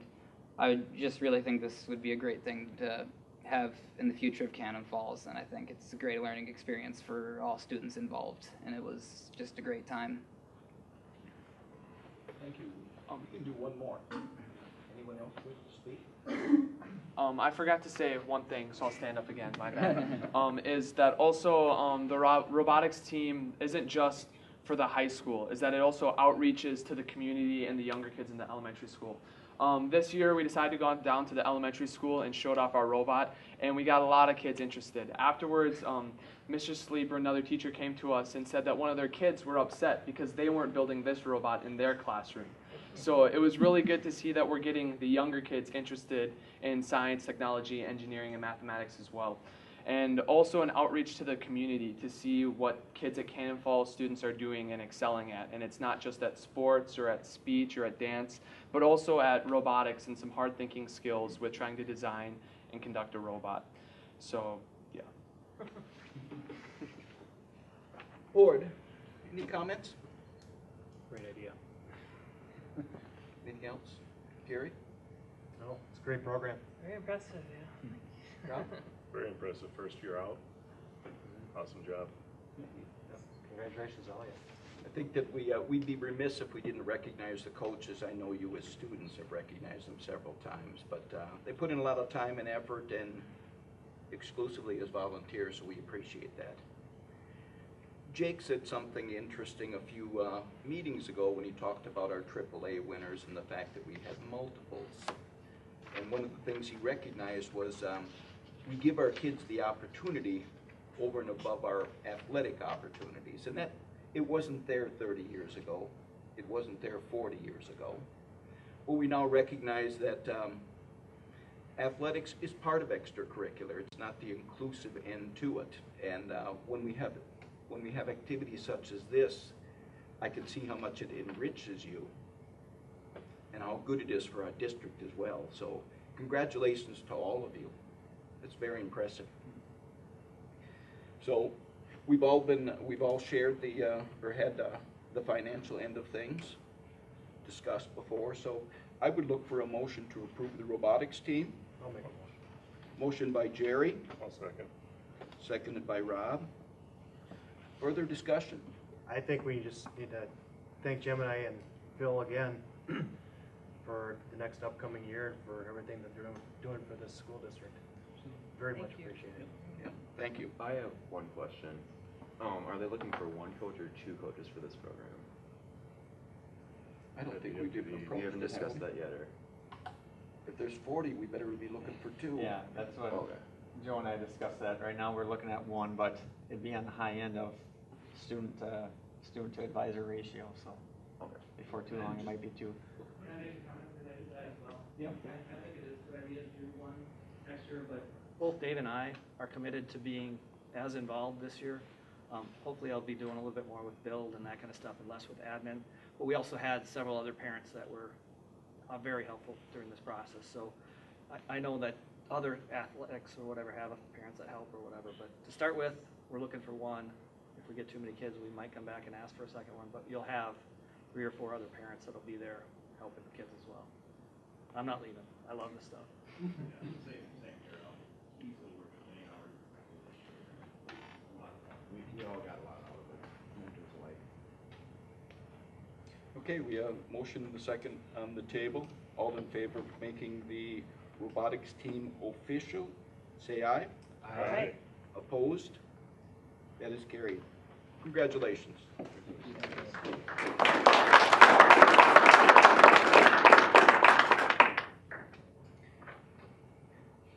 I would just really think this would be a great thing to have in the future of Cannon Falls, and I think it's a great learning experience for all students involved, and it was just a great time. Thank you. We can do one more. Anyone else wish to speak? I forgot to say one thing, so I'll stand up again, my bad. Is that also the robotics team isn't just for the high school, is that it also outreaches to the community and the younger kids in the elementary school. This year we decided to go down to the elementary school and showed off our robot, and we got a lot of kids interested. Afterwards, Mr. Sleeper, another teacher, came to us and said that one of their kids were upset because they weren't building this robot in their classroom. So it was really good to see that we're getting the younger kids interested in science, technology, engineering, and mathematics as well. And also an outreach to the community to see what kids at Cannon Falls students are doing and excelling at. And it's not just at sports or at speech or at dance, but also at robotics and some hard thinking skills with trying to design and conduct a robot. So, yeah. Board, any comments? Great idea. Anything else? Gary? No, it's a great program. Very impressive, yeah. Rob? Very impressive first year out. Awesome job. Congratulations, all of you. I think that we'd be remiss if we didn't recognize the coaches. I know you as students have recognized them several times, but they put in a lot of time and effort and exclusively as volunteers, so we appreciate that. Jake said something interesting a few meetings ago when he talked about our AAA winners and the fact that we had multiples. And one of the things he recognized was we give our kids the opportunity over and above our athletic opportunities. And that it wasn't there 30 years ago. It wasn't there 40 years ago. Well, we now recognize that athletics is part of extracurricular. It's not the inclusive end to it. And when we have activities such as this, I can see how much it enriches you and how good it is for our district as well. So congratulations to all of you. It's very impressive. So we've all shared had the financial end of things discussed before. So I would look for a motion to approve the robotics team. I'll make a motion. Motion by Jerry. I'll second. Seconded by Rob. Further discussion? I think we just need to thank Gemini and Phil again for the next upcoming year and for everything that they're doing for this school district. Very much appreciated. Yeah, thank you. I have one question. Are they looking for one coach or two coaches for this program? I don't think we've even approached it. We haven't discussed that yet, Eric. If there's 40, we better be looking for 2. Yeah, that's what Okay. Joe and I discussed that. Right now, we're looking at 1, but it'd be on the high end of student to advisor ratio, so Okay. before too long, it might be 2. Can I make a comment to that, as well? Yeah. I think it is a good idea to do one next year, but Both Dave and I are committed to being as involved this year. Hopefully, I'll be doing a little bit more with build and that kind of stuff and less with admin. But we also had several other parents that were very helpful during this process. So I know that other athletics or whatever have parents that help or whatever. But to start with, we're looking for 1. If we get too many kids, we might come back and ask for a second one. But you'll have 3 or 4 other parents that'll be there helping the kids as well. I'm not leaving. I love this stuff. We all got a lot out of it. Mentors alike. Okay, we have motion and a second on the table. All in favor of making the robotics team official, say aye. Aye. Opposed? That is carried. Congratulations.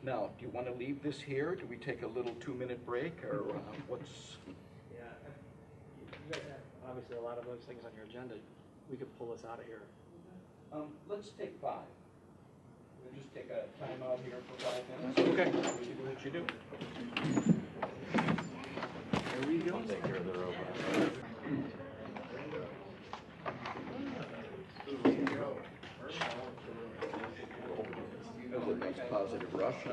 Now, do you want to leave this here? Do we take a little 2-minute break, or what's? Yeah, you guys have obviously a lot of those things on your agenda. We could pull this out of here. Let's take 5. We'll just take a time out here for 5 minutes. Okay. You do what you do. Here we go. Take care of the robot. That was a nice positive rush, huh?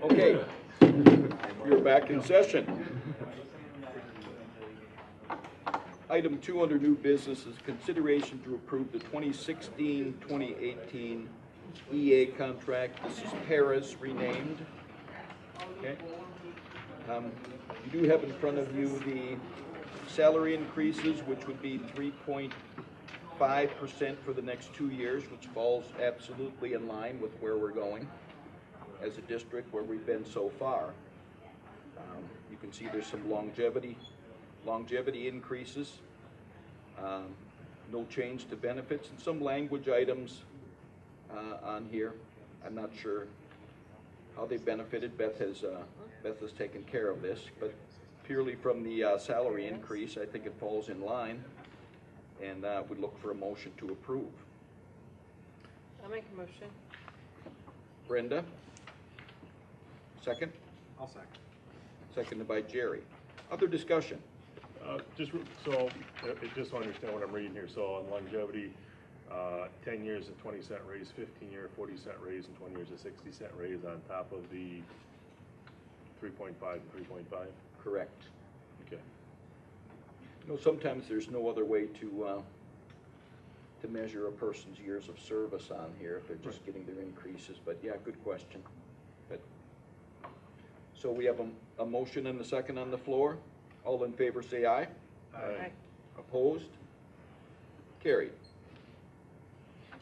Okay, we're back in session. Item 2 under new business is consideration to approve the 2016-2018 EA contract. This is Paris renamed. Okay. You do have in front of you the salary increases, which would be 3.5% for the next 2 years, which falls absolutely in line with where we're going as a district, where we've been so far. You can see there's some longevity increases, no change to benefits, and some language items on here. I'm not sure how they benefited. Beth has taken care of this, but purely from the salary increase, I think it falls in line, and would look for a motion to approve. I'll make a motion. Brenda? Second? I'll second. Seconded by Jerry. Other discussion? Just so so I understand what I'm reading here. So on longevity, 10 years a 20-cent raise, 15-year 40-cent raise, and 20 years a 60-cent raise on top of the 3.5 and 3.5? Correct. Okay. You know, sometimes there's no other way to measure a person's years of service on here if they're just getting their increases. But yeah, good question. But, so we have a motion and a second on the floor. All in favor say aye. Aye. Opposed? Carried.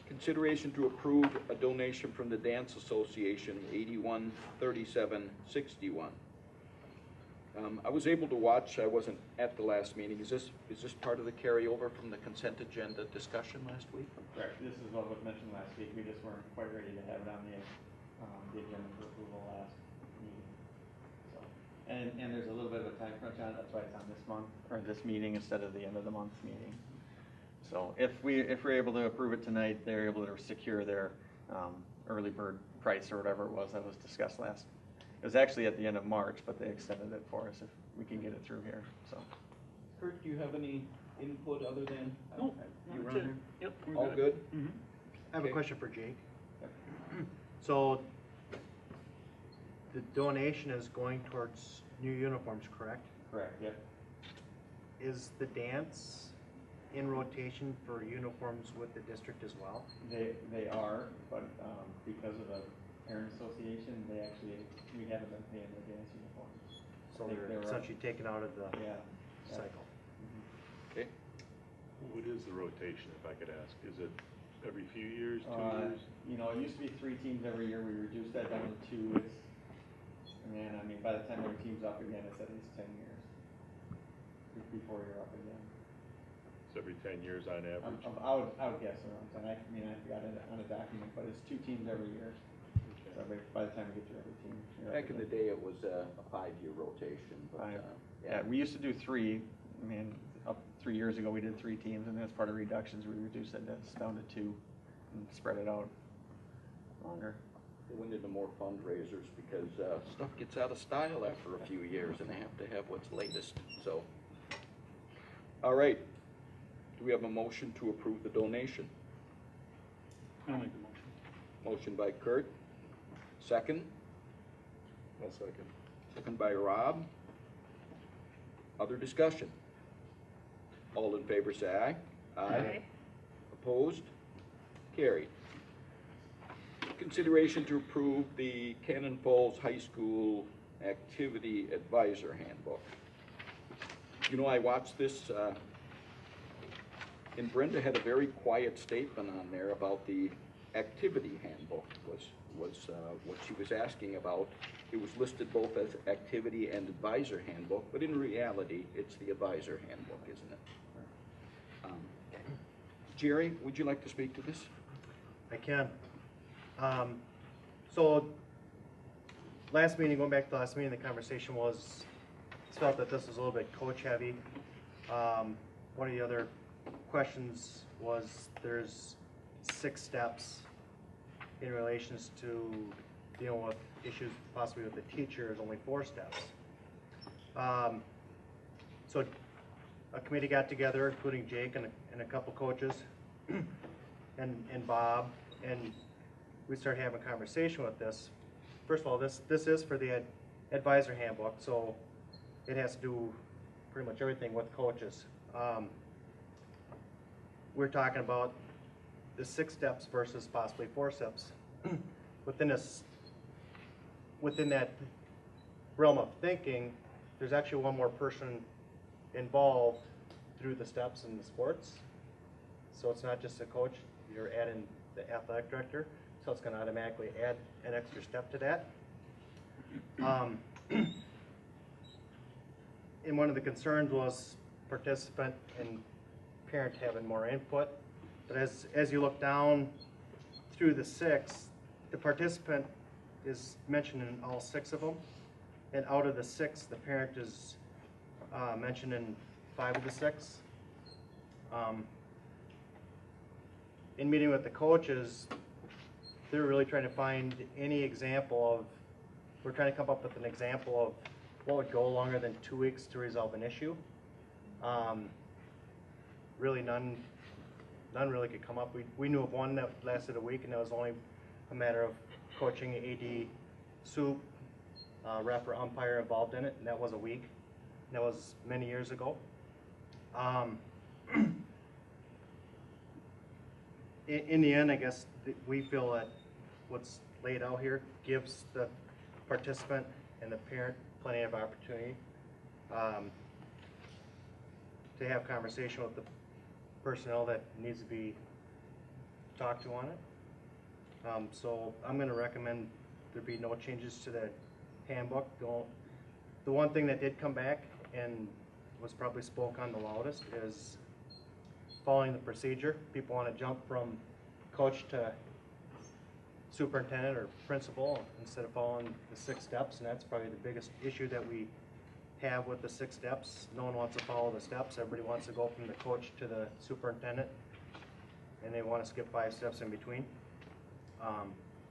Consideration to approve a donation from the Dance Association, 813761. I was able to watch. I wasn't at the last meeting. Is this part of the carryover from the consent agenda discussion last week? Correct. This is what was mentioned last week. We just weren't quite ready to have it on the agenda for approval last meeting. So, and there's a little bit of a time crunch on it. That's why it's on this month or this meeting instead of the end of the month meeting. So if we're able to approve it tonight, they're able to secure their early bird price or whatever it was that was discussed last. It was actually at the end of March, but they extended it for us if we can get it through here. So. Kurt, do you have any input other than No, you that's run it. here? Yep, we're All good? Mhm. I have a Okay. question for Jake. So the donation is going towards new uniforms, correct? Correct. Yep. Is the dance in rotation for uniforms with the district as well? They are, but because of the parent association, we haven't been paying the dance uniforms. So they're essentially taken out of the cycle. Okay. What is the rotation, if I could ask? Is it every few years, 2 years? You know, it used to be 3 teams every year. We reduced that down to 2. And then, I mean, by the time every team's up again, it's at least 10 years before you're up again. So every 10 years on average? I would guess around 10. I mean, I forgot it on a document, but it's 2 teams every year. So by the time we get through every team. Back in the day, it was a 5-year rotation, but, Yeah, we used to do 3. I mean, up 3 years ago, we did 3 teams, and as part of reductions, we reduced it down to 2 and spread it out longer. They went into more fundraisers because stuff gets out of style after a few years and they have to have what's latest, so. All right, do we have a motion to approve the donation? I'll make the motion. Motion by Kurt, second? I'll second. Second by Rob. Other discussion? All in favor say aye. Aye. Opposed? Carried. Consideration to approve the Cannon Falls High School Activity Advisor Handbook. You know, I watched this, and Brenda had a very quiet statement on there about the activity handbook was what she was asking about. It was listed both as activity and advisor handbook, but in reality, it's the advisor handbook, isn't it? Jerry, would you like to speak to this? I can. So last meeting, going back to the last meeting, the conversation was, it's felt that this was a little bit coach heavy. One of the other questions was there's 6 steps in relations to dealing with issues possibly with the teacher. There's only 4 steps. So a committee got together, including Jake and a couple coaches and Bob, and we started having a conversation with this. First of all, this is for the advisor handbook, so it has to do pretty much everything with coaches. We're talking about the 6 steps versus possibly 4 steps. Within that realm of thinking, there's actually one more person involved through the steps in the sports. So it's not just a coach, you're adding the athletic director, so it's going to automatically add an extra step to that. And one of the concerns was participant and parent having more input. But as you look down through the 6, the participant is mentioned in all 6 of them. And out of the 6, the parent is mentioned in 5 of the 6. In meeting with the coaches, they're really trying to find any example of, we're trying to come up with an example of what would go longer than 2 weeks to resolve an issue. Really none really could come up. We knew of one that lasted a week, and that was only a matter of coaching, AD, soup, ref or umpire involved in it, and that was a week. And that was many years ago. In the end, I guess we feel that what's laid out here gives the participant and the parent plenty of opportunity to have conversation with the personnel that needs to be talked to on it. So I'm going to recommend there be no changes to the handbook. The one thing that did come back and was probably spoke on the loudest is following the procedure. People want to jump from coach to superintendent or principal instead of following the 6 steps, and that's probably the biggest issue that we have with the 6 steps. No one wants to follow the steps. Everybody wants to go from the coach to the superintendent, and they want to skip 5 steps in between.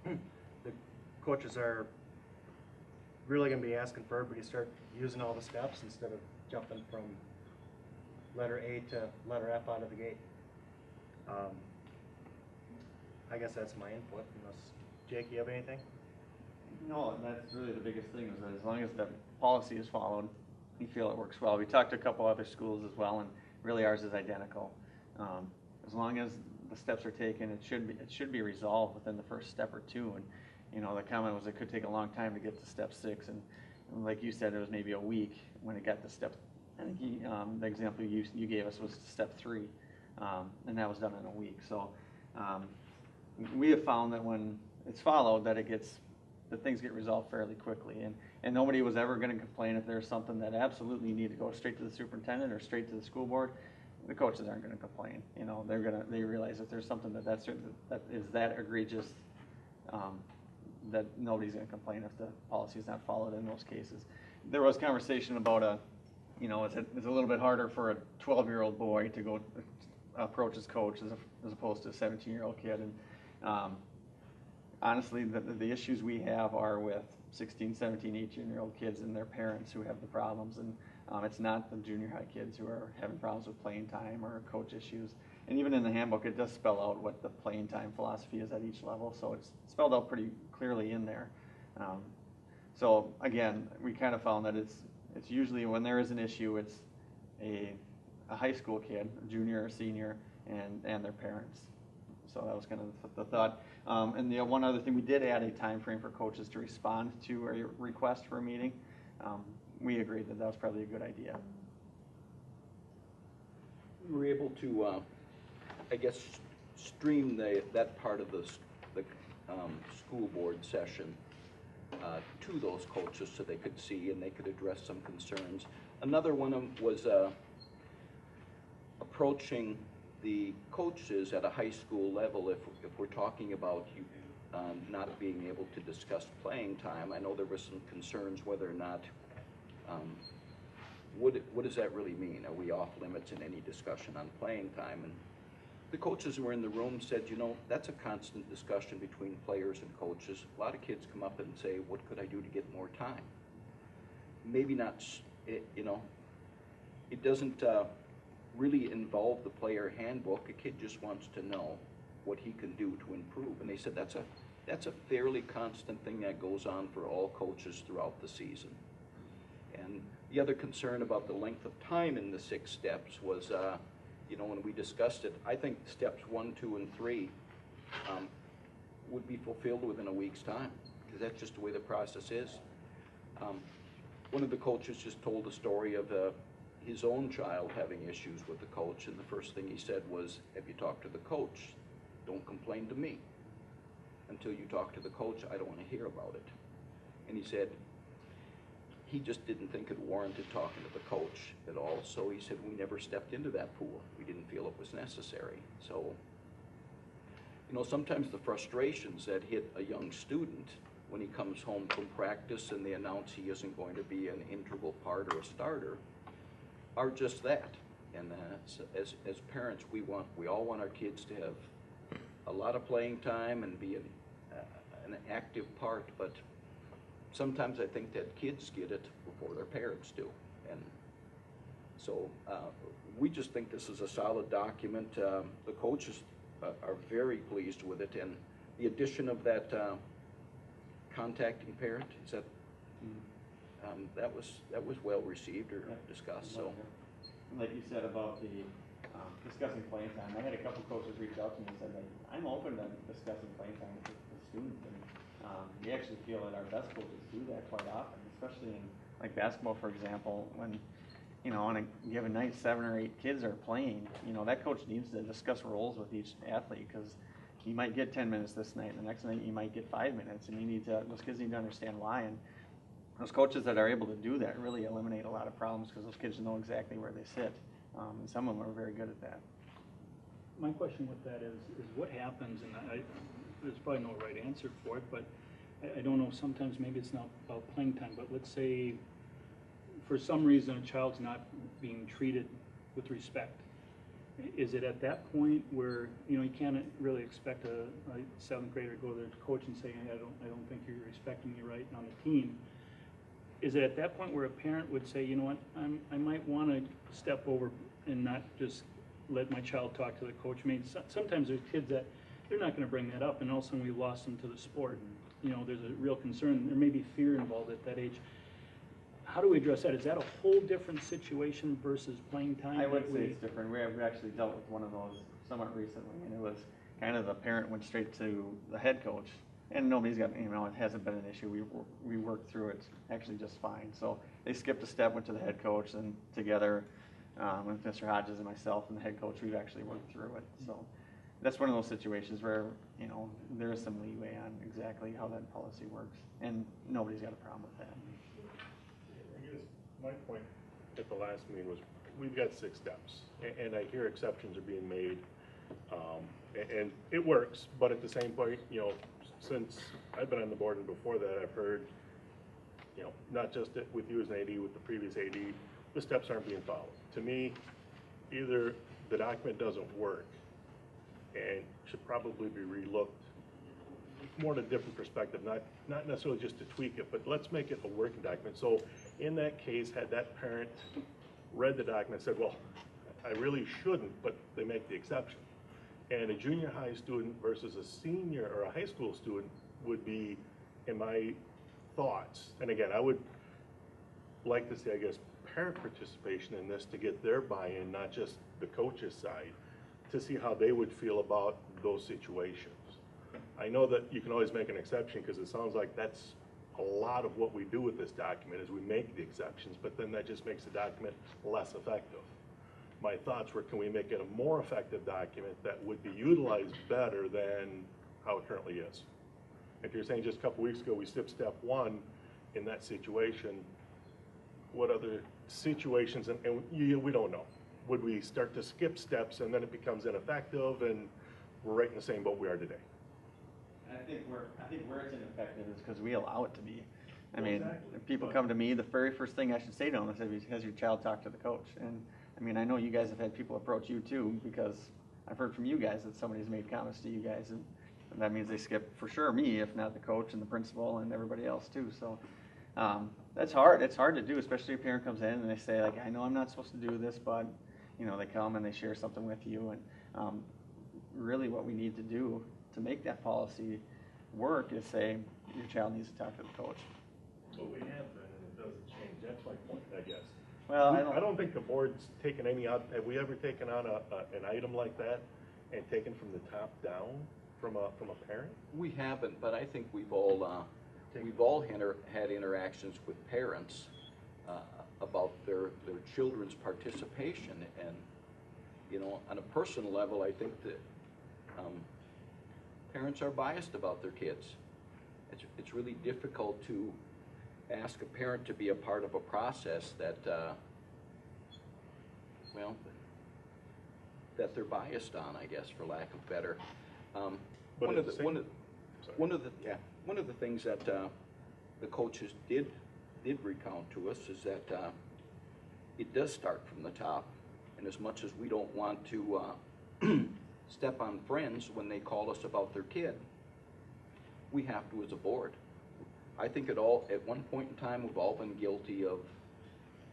The coaches are really going to be asking for everybody to start using all the steps instead of jumping from letter A to letter F out of the gate. I guess that's my input, unless, Jake, you have anything? No, that's really the biggest thing, is that as long as the policy is followed, we feel it works well. We talked to a couple other schools as well, and really ours is identical. As long as the steps are taken, it should be resolved within the first step or 2. And you know, the comment was it could take a long time to get to step 6, and like you said, it was maybe a week when it got to step. I think the example you gave us was step 3, and that was done in a week. So we have found that when it's followed, that things get resolved fairly quickly, and nobody was ever going to complain if there's something that absolutely you need to go straight to the superintendent or straight to the school board. the coaches aren't gonna complain, you know, they realize if there's something that is that egregious, that nobody's gonna complain if the policy is not followed in those cases. There was conversation about you know, it's a little bit harder for a 12-year-old boy to go approach his coach as opposed to a 17-year-old kid, and honestly, the issues we have are with 16, 17, 18-year-old kids and their parents who have the problems, and it's not the junior high kids who are having problems with playing time or coach issues. And even in the handbook, it does spell out what the playing time philosophy is at each level, so it's spelled out pretty clearly in there. So again, we kind of found that it's usually when there is an issue, it's a high school kid, a junior or senior, and their parents. So that was kind of the thought. And the one other thing, we did add a time frame for coaches to respond to a request for a meeting. We agreed that was probably a good idea. We were able to, I guess, stream that part of the school board session to those coaches so they could see and they could address some concerns. Another one was approaching the coaches at a high school level if we're talking about not being able to discuss playing time. I know there was some concerns whether or not, what does that really mean? Are we off limits in any discussion on playing time? And the coaches who were in the room said, you know, that's a constant discussion between players and coaches. A lot of kids come up and say, what could I do to get more time? Maybe not, you know, it doesn't really involve the player handbook. A kid just wants to know what he can do to improve. And they said that's a fairly constant thing that goes on for all coaches throughout the season. And the other concern about the length of time in the 6 steps was, you know, when we discussed it, I think steps 1, 2, and 3 would be fulfilled within a week's time, because that's just the way the process is. One of the coaches just told a story of his own child having issues with the coach, and the first thing he said was, have you talked to the coach? Don't complain to me. Until you talk to the coach, I don't want to hear about it. And he said he just didn't think it warranted talking to the coach at all, so he said we never stepped into that pool. We didn't feel it was necessary. So, you know, sometimes the frustrations that hit a young student when he comes home from practice and they announce he isn't going to be an integral part or a starter are just that. And as parents, we all want our kids to have a lot of playing time and be an active part, but sometimes I think that kids get it before their parents do. And so we just think this is a solid document. The coaches are very pleased with it, and the addition of that contacting parent, is that that was well received or discussed. So, like you said about the discussing playing time, I had a couple coaches reach out to me and said, like, I'm open to discussing playing time with the students, and we actually feel that our best coaches do that quite often, especially in like basketball, for example, when, you know, on a given night 7 or 8 kids are playing, you know, that coach needs to discuss roles with each athlete, because you might get 10 minutes this night, and the next night you might get 5 minutes, and those kids need to understand why. And those coaches that are able to do that really eliminate a lot of problems, because those kids know exactly where they sit, and some of them are very good at that. My question with that is what happens, and there's probably no right answer for it, but I don't know, sometimes maybe it's not about playing time, but let's say for some reason a child's not being treated with respect. Is it at that point where, you know, you can't really expect a 7th grader to go to their coach and say, hey, I don't think you're respecting me right on the team? Is it at that point where a parent would say, you know what, I might want to step over and not just let my child talk to the coach? I mean, sometimes there's kids that they're not going to bring that up, and all of a sudden we lost them to the sport. You know, there's a real concern. There may be fear involved at that age. How do we address that? Is that a whole different situation versus playing time? I would say it's different. We actually dealt with one of those somewhat recently, and it was kind of the parent went straight to the head coach, and nobody's got, you know, it hasn't been an issue. We worked through it actually just fine. So they skipped a step, went to the head coach, and together with Mr. Hodges and myself and the head coach, we've actually worked through it. So that's one of those situations where, you know, there is some leeway on exactly how that policy works, and nobody's got a problem with that. I guess my point at the last meeting was we've got 6 steps, and I hear exceptions are being made, and it works, but at the same point, you know, since I've been on the board and before that, I've heard, you know, not just with you as an AD, with the previous AD, the steps aren't being followed. To me, either the document doesn't work and should probably be relooked more in a different perspective, not necessarily just to tweak it, but let's make it a working document. So in that case, had that parent read the document and said, well, I really shouldn't, but they make the exception. And a junior high student versus a senior or a high school student would be, in my thoughts, and again, I would like to see, I guess, parent participation in this to get their buy-in, not just the coach's side, to see how they would feel about those situations. I know that you can always make an exception because it sounds like that's a lot of what we do with this document is we make the exceptions, but then that just makes the document less effective. My thoughts were, can we make it a more effective document that would be utilized better than how it currently is? If you're saying just a couple weeks ago we skipped step 1 in that situation, what other situations, and we don't know. Would we start to skip steps and then it becomes ineffective and we're right in the same boat we are today? And I think where it's ineffective is because we allow it to be. I mean, Exactly. if people come to me, the very first thing I should say to them is, has your child talked to the coach? And I mean, I know you guys have had people approach you too, because I've heard from you guys that somebody's made comments to you guys, and that means they skip for sure me, if not the coach and the principal and everybody else too. So that's hard. It's hard to do, especially if a parent comes in and they say, like, I know I'm not supposed to do this, but you know, they come and they share something with you, and really what we need to do to make that policy work is say your child needs to talk to the coach. But we have been, and it doesn't change. That's my point, I guess. Well, I don't think the board's taken any out. Have we ever taken on an item like that and taken from the top down from a parent? We haven't, but I think we've all had interactions with parents about their children's participation, and you know, on a personal level, I think that parents are biased about their kids. It's really difficult to ask a parent to be a part of a process that well, that they're biased on, I guess, for lack of better. One of the things that the coaches did recount to us is that it does start from the top, and as much as we don't want to step on friends when they call us about their kid, we have to as a board. I think at one point in time we've all been guilty of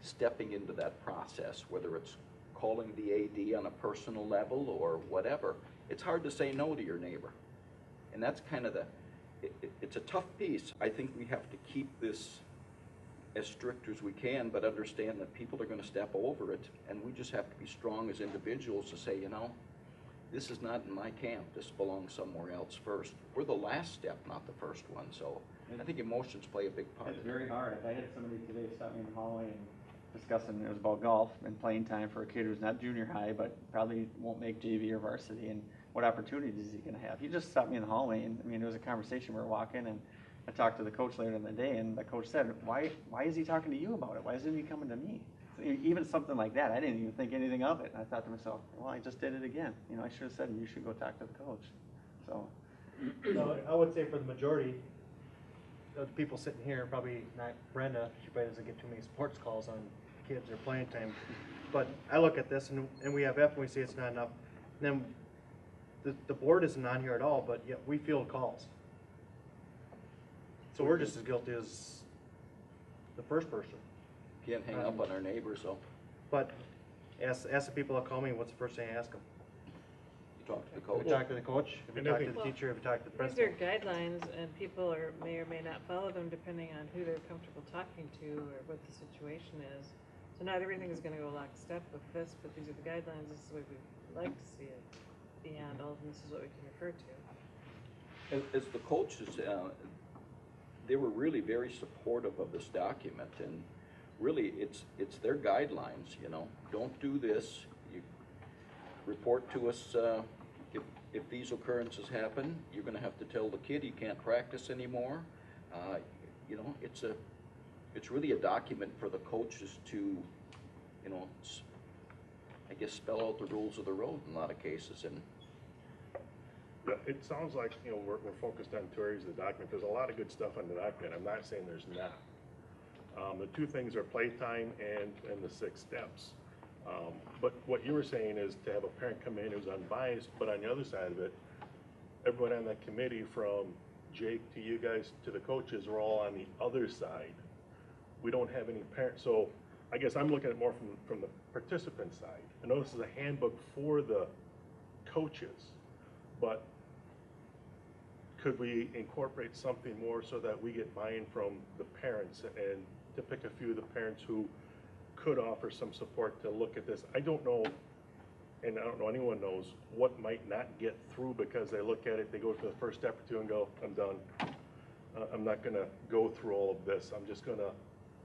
stepping into that process, whether it's calling the AD on a personal level or whatever. It's hard to say no to your neighbor, and that's kind of it's a tough piece. I think we have to keep this as strict as we can, but understand that people are going to step over it, and we just have to be strong as individuals to say, you know, this is not in my camp, this belongs somewhere else first. We're the last step, not the first one, so I think emotions play a big part. It's very hard. I had somebody today stop me in the hallway and discussing, it was about golf and playing time for a kid who's not junior high, but probably won't make JV or varsity, and what opportunities is he going to have? He just stopped me in the hallway, and I mean, it was a conversation. We were walking, and I talked to the coach later in the day, and the coach said, why is he talking to you about it? Why isn't he coming to me? So even something like that, I didn't even think anything of it. And I thought to myself, well, I just did it again. You know, I should have said, you should go talk to the coach. So. No, I would say for the majority of the people sitting here, probably not Brenda, she probably doesn't get too many sports calls on kids or playing time. But I look at this, and we have F, and we say it's not enough. Then the board isn't on here at all, but yet we field calls. So we're just as guilty as the first person. Can't hang up on our neighbors, so. But ask the people that call me, what's the first thing I ask them? You talk to the coach. If you talk to the coach, if you talk to the teacher, if you talk to the principal. These are guidelines, and people may or may not follow them depending on who they're comfortable talking to or what the situation is. So not everything is going to go lockstep with this, but these are the guidelines. This is the way we'd like to see it be handled, and this is what we can refer to. As the coaches, they were really very supportive of this document, and really it's their guidelines, you know. Don't do this. You report to us if these occurrences happen. You're going to have to tell the kid he can't practice anymore. You know, it's really a document for the coaches to, you know, I guess, spell out the rules of the road in a lot of cases, and Yeah, it sounds like, we're focused on two areas of the document. There's a lot of good stuff on the document. I'm not saying there's not. The two things are playtime and the 6 steps. But what you were saying is to have a parent come in who's unbiased, but on the other side of it, everyone on that committee, from Jake to you guys to the coaches, are all on the other side. We don't have any parents, so I guess I'm looking at it more from the participant side. I know this is a handbook for the coaches, but could we incorporate something more so that we get buy-in from the parents, and to pick a few of the parents who could offer some support to look at this? I don't know, and I don't know anyone knows, what might not get through because they look at it, they go to the first step or two and go, I'm done. I'm not gonna go through all of this. I'm just gonna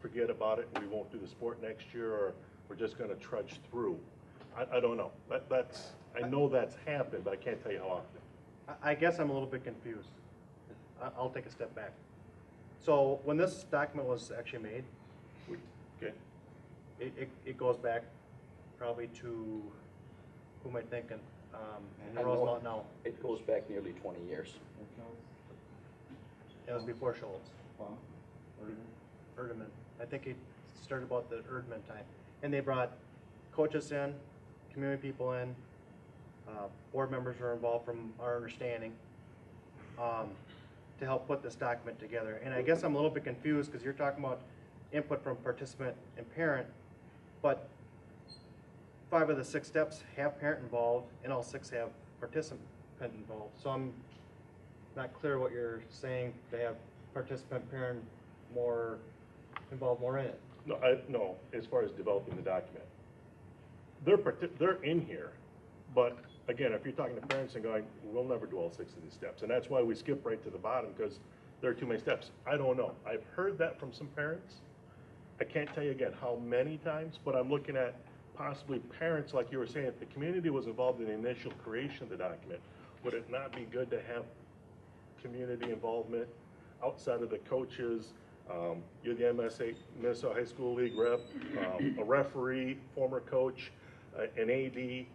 forget about it, and we won't do the sport next year, or we're just gonna trudge through. I don't know. I know that's happened, but I can't tell you how often. I guess I'm a little bit confused. I'll take a step back. So when this document was actually made, Okay. it goes back probably to, who am I thinking? I know Rosemont now. it goes back nearly 20 years. It was before Schultz. Erdman. I think it started about the Erdman time. And they brought coaches in, community people in, board members were involved from our understanding, to help put this document together. And I guess I'm a little bit confused because you're talking about input from participant and parent, but 5 of the 6 steps have parent involved and all 6 have participant involved. So I'm not clear what you're saying, to have participant, parent more involved more in it. No, as far as developing the document. They're in here, but again, if you're talking to parents and going, we'll never do all 6 of these steps, and that's why we skip right to the bottom, because there are too many steps. I don't know. I've heard that from some parents. I can't tell you again how many times, but I'm looking at possibly parents, like you were saying, if the community was involved in the initial creation of the document, would it not be good to have community involvement outside of the coaches? You're the Minnesota High School League rep, a referee, former coach, an AD.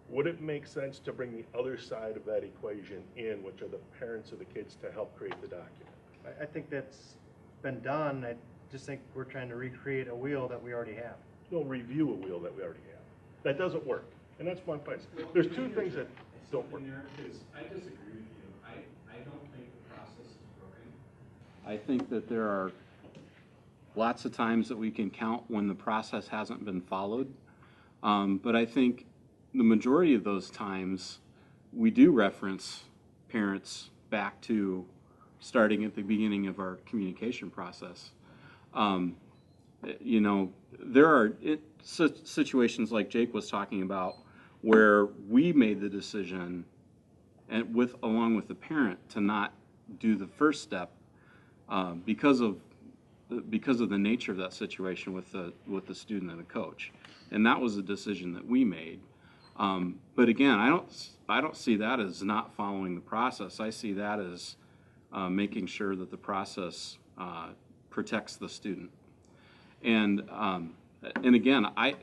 Would it make sense to bring the other side of that equation in, which are the parents of the kids, to help create the document? I think that's been done. I just think we're trying to recreate a wheel that we already have. No, review a wheel that we already have. That doesn't work, and that's one place. There's 2 things that don't work. I disagree with you. I don't think the process is broken. I think that there are lots of times that we can count when the process hasn't been followed. But I think the majority of those times, we do reference parents back to starting at the beginning of our communication process. There are situations like Jake was talking about where we made the decision, and along with the parent, to not do the first step because of the nature of that situation with the student and the coach, and that was a decision that we made. But again, I don't see that as not following the process. I see that as making sure that the process protects the student. And again, I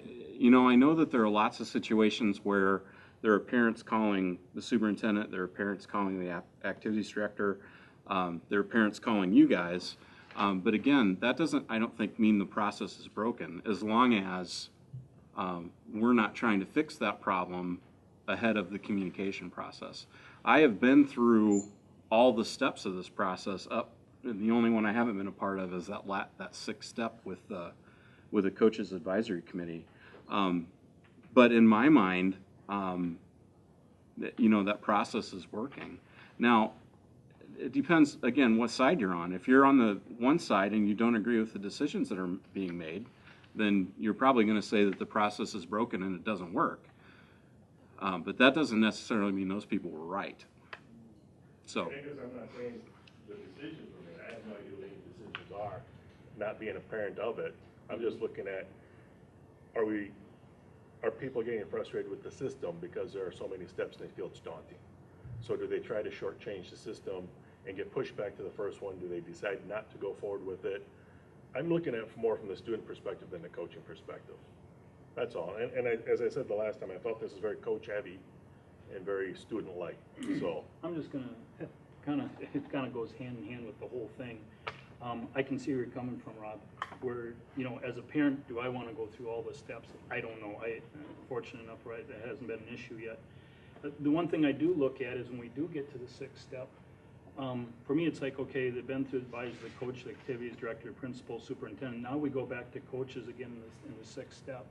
know that there are lots of situations where there are parents calling the superintendent, there are parents calling the activities director, there are parents calling you guys. But again, that doesn't, I don't think, mean the process is broken, as long as we're not trying to fix that problem ahead of the communication process. I have been through all the steps of this process up. The only one I haven't been a part of is that 6th step with the coaches advisory committee. But in my mind, that process is working. Now, it depends, again, what side you're on. If you're on the one side and you don't agree with the decisions that are being made, then you're probably going to say that the process is broken and it doesn't work. But that doesn't necessarily mean those people were right. So. Because I'm not saying the decisions were made. I have no idea what any decisions are, not being a parent of it. I'm just looking at, are people getting frustrated with the system because there are so many steps and they feel it's daunting? So do they try to shortchange the system and get pushed back to the first one? Do they decide not to go forward with it? I'm looking at it more from the student perspective than the coaching perspective. That's all. And as I said the last time, I thought this is very coach-heavy and very student-like, so. I'm just gonna, it kind of goes hand in hand with the whole thing. I can see where you're coming from, Rob, where, you know, as a parent, do I want to go through all the steps? I don't know. I'm fortunate enough, right, that hasn't been an issue yet. The one thing I do look at is when we do get to the sixth step, for me, it's like, okay, they've been through advisor, the coach, the activities director, principal, superintendent. Now we go back to coaches again in the sixth step,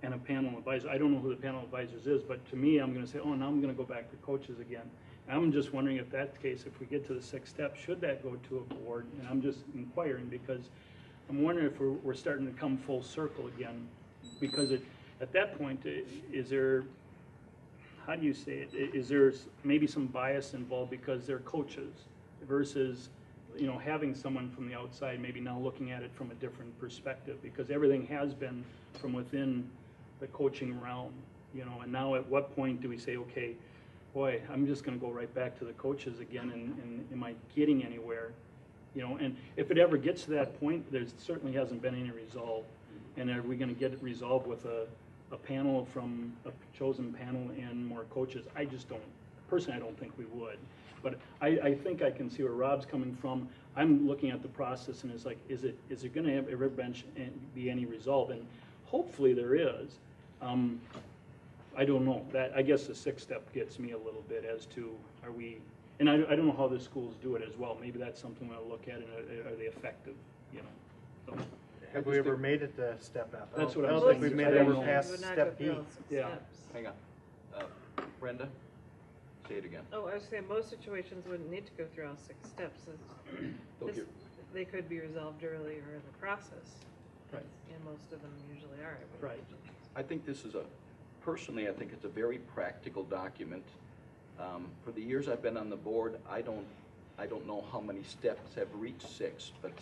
and a panel advisor. I don't know who the panel advisors is, but to me, I'm going to say, oh, now I'm going to go back to coaches again. And I'm just wondering if that's the case, if we get to the sixth step, should that go to a board? And I'm just inquiring because I'm wondering if we're starting to come full circle again, because at that point, is there, how do you say it? Is there maybe some bias involved because they're coaches versus, you know, having someone from the outside maybe now looking at it from a different perspective, because everything has been from within the coaching realm, you know, and now at what point do we say, okay, boy, I'm just going to go right back to the coaches again, and am I getting anywhere? You know, and if it ever gets to that point, there certainly hasn't been any resolve. And are we going to get it resolved with a panel from a chosen panel and more coaches? I just don't, personally, I don't think we would. But I think I can see where Rob's coming from. I'm looking at the process and it's like, is it going to ever be any resolve? And hopefully there is. I don't know. That, I guess the sixth step gets me a little bit as to, are we, and I don't know how the schools do it as well. Maybe that's something we'll look at, and are they effective, you know? So, Have we ever made it to step F? That's what I I'm don't saying. think we've made I it don't ever know. past Would not step go B. through all six Yeah. steps. Hang on. Brenda, say it again. Oh, I was saying most situations wouldn't need to go through all six steps. Don't This- you- They could be resolved earlier in the process. Right. And most of them usually are. I would Right. imagine. I think this is personally, I think it's a very practical document. For the years I've been on the board, I don't know how many steps have reached six, but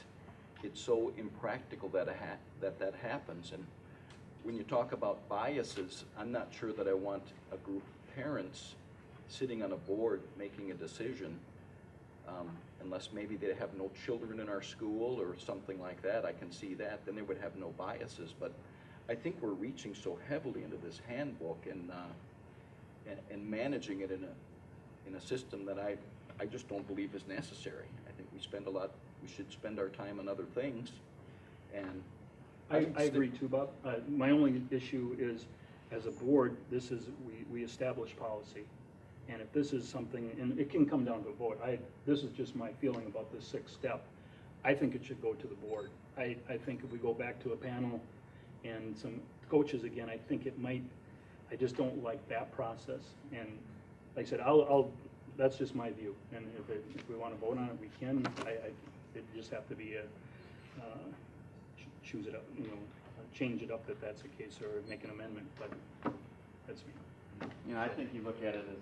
it's so impractical that that happens. And when you talk about biases, I'm not sure that I want a group of parents sitting on a board making a decision, unless maybe they have no children in our school or something like that. I can see that, then they would have no biases. But I think we're reaching so heavily into this handbook and managing it in a system that I just don't believe is necessary. I think we should spend our time on other things. And I agree too, Bob. My only issue is, as a board, we establish policy. And if this is something, and it can come down to a vote, this is just my feeling about the sixth step. I think it should go to the board. I think if we go back to a panel and some coaches again, I think it might, I just don't like that process. And like I said, that's just my view. And if we want to vote on it, we can. It just have to be choose it up, you know, change it up if that's the case, or make an amendment, but that's me. You know, I think you look at it as,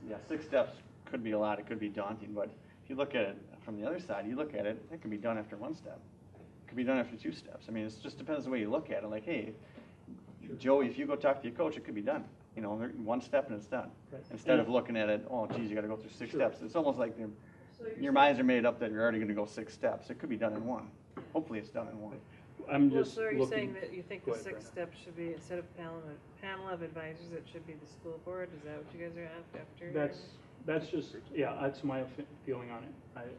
yeah, 6 steps could be a lot, it could be daunting, but if you look at it from the other side, you look at it, it can be done after 1 step. It could be done after 2 steps. I mean, it just depends the way you look at it. Like, hey, Joey, if you go talk to your coach, it could be done. You know, 1 step and it's done. Right. Instead of looking at it, oh, geez, you got to go through 6 Sure. steps. It's almost like So you're your minds are made up that you're already going to go 6 steps. It could be done in 1. Hopefully it's done in 1. I'm Well, just so are you looking. saying that you think Go the ahead, sixth step should be, instead of panel of advisors, it should be the school board? Is that what you guys are after? That's just, yeah, that's my feeling on it.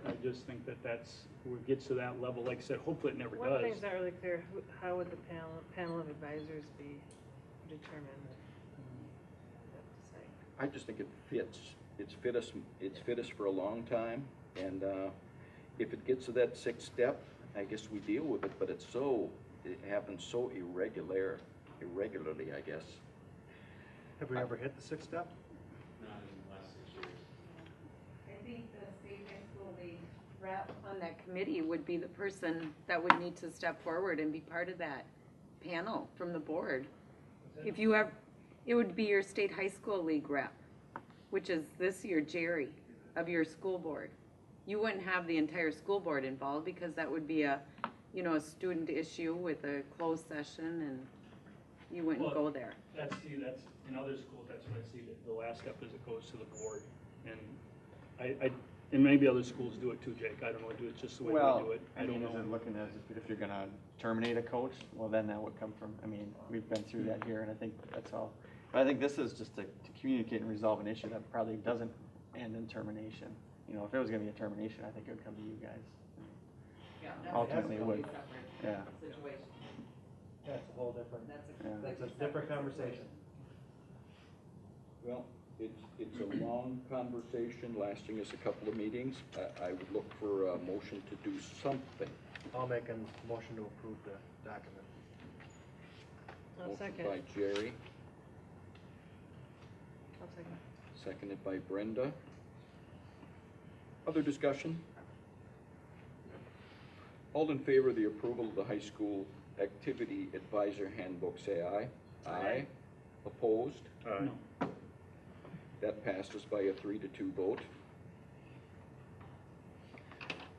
I just think that's, where it gets to that level, like I said, hopefully it never One does. thing's not really clear, how would the panel of advisors be determined? I just think it fits. It's fit us for a long time, and if it gets to that 6th step, I guess we deal with it. But it happens so irregularly, I guess. Have we ever hit the 6th step? Not in the last 6 years. I think the state high school league rep on that committee would be the person that would need to step forward and be part of that panel from the board. If you have, it would be your state high school league rep, which is this year Jerry of your school board. You wouldn't have the entire school board involved because that would be a student issue with a closed session, and you wouldn't go there. That's in other schools, that's what I see, that the last step is it goes to the board. And And maybe other schools do it too, Jake. I don't know, do it just the way we Well, do it. I mean, is it looking as if you're gonna terminate a coach, well, then that would come from, I mean, we've been through that here, and I think that's all. But I think this is just to communicate and resolve an issue that probably doesn't end in termination. You know, if it was gonna be a termination, I think it would come to you guys. Yeah, Ultimately, it would, yeah. Situation. That's a whole different, Yeah. that's a different conversation. Well, it's a long conversation lasting us a couple of meetings. I would look for a motion to do something. I'll make a motion to approve the document. I'll Motion second. by Jerry, I'll second. seconded by Brenda. Other discussion? All in favor of the approval of the high school activity advisor handbook, say aye. Aye. Opposed? Aye. No. That passes by a 3-2 vote.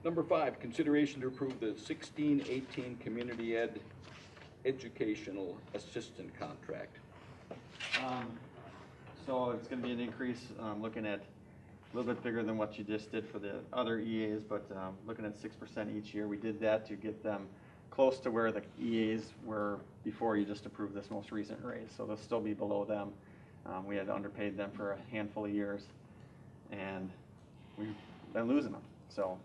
Number 5, consideration to approve the 16-18 Community Ed Educational Assistant Contract. So it's gonna be an increase, looking at a little bit bigger than what you just did for the other EAs, but looking at 6% each year. We did that to get them close to where the EAs were before you just approved this most recent raise, so they'll still be below them. We had underpaid them for a handful of years, and we've been losing them. So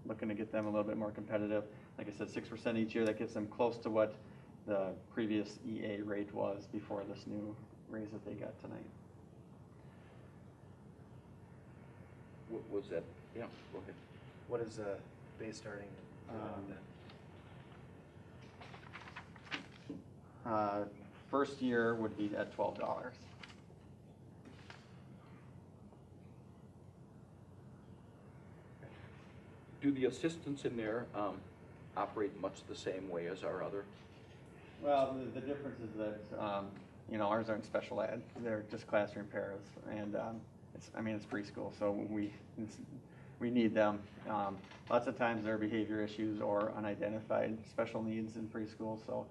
looking to get them a little bit more competitive. Like I said, 6% each year, that gets them close to what the previous EA rate was before this new raise that they got tonight. What was that? Yeah, go ahead. What is the base starting? First year would be at $12. Do the assistants in there operate much the same way as our other? Well, the difference is that, you know, ours aren't special ed, they're just classroom paras, and it's preschool, so we need them. Lots of times there are behavior issues or unidentified special needs in preschool, so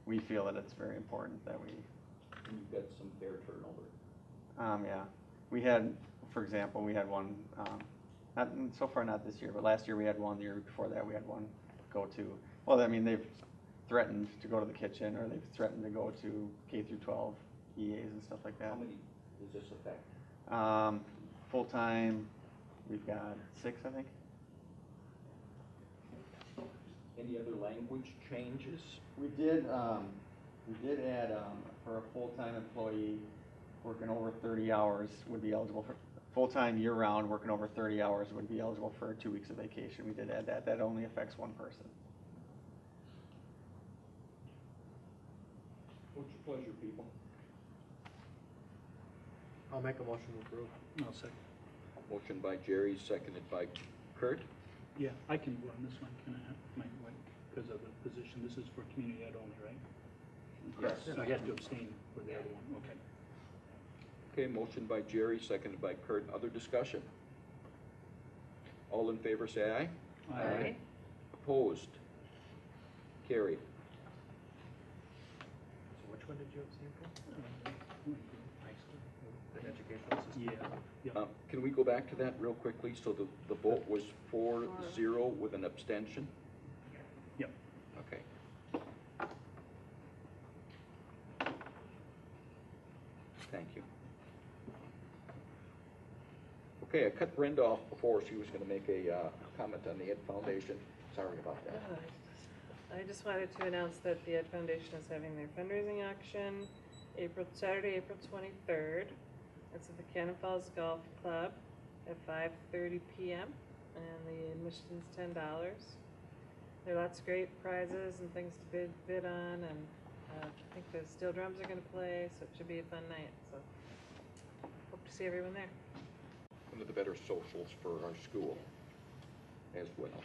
we feel that it's very important that we. And you've got some fair turnover. Yeah, we had, for example, we had one, so far not this year, but last year we had one, the year before that we had one go to, well, I mean, they've threatened to go to the kitchen, or they've threatened to go to K through 12 EAs and stuff like that. How many does this affect? Full-time, we've got 6, I think. Any other language changes? We did add, for a full-time employee, working over 30 hours would be eligible for, full-time year-round, working over 30 hours would be eligible for 2 weeks of vacation. We did add that. That only affects one person. What's your pleasure, people? I'll make a motion to approve. I'll second. Motion by Jerry, seconded by Kurt. Yeah, I can go on this one, can I have my, because of the position, this is for community ed only, right? Yes. So I have to abstain for the other one, okay. Okay, motion by Jerry, seconded by Kurt. Other discussion? All in favor, say aye. Aye. Opposed? Carried. So which one did you abstain from? High school. The educational assistant? Yeah, yeah. Can we go back to that real quickly? So the vote was 4-0 with an abstention? Yep. Okay. Thank you. Okay, I cut Brenda off before she was gonna make a comment on the Ed Foundation. Sorry about that. I just wanted to announce that the Ed Foundation is having their fundraising auction Saturday, April 23rd. It's at the Cannon Falls Golf Club at 5:30 p.m. and the admission's $10. There are lots of great prizes and things to bid on, and I think the steel drums are going to play, so it should be a fun night. So hope to see everyone there. One of the better socials for our school as well.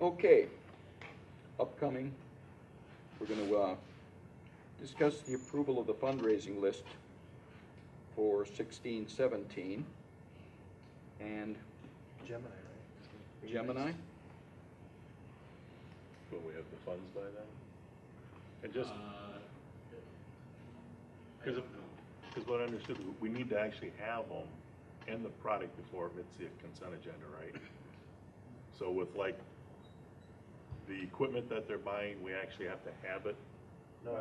Okay, upcoming, we're going to discuss the approval of the fundraising list for 16-17 and Gemini, right? Gemini. Will we have the funds by then? And just, because what I understood, we need to actually have them and the product before it meets the consent agenda, right? So with like the equipment that they're buying, we actually have to have it? No,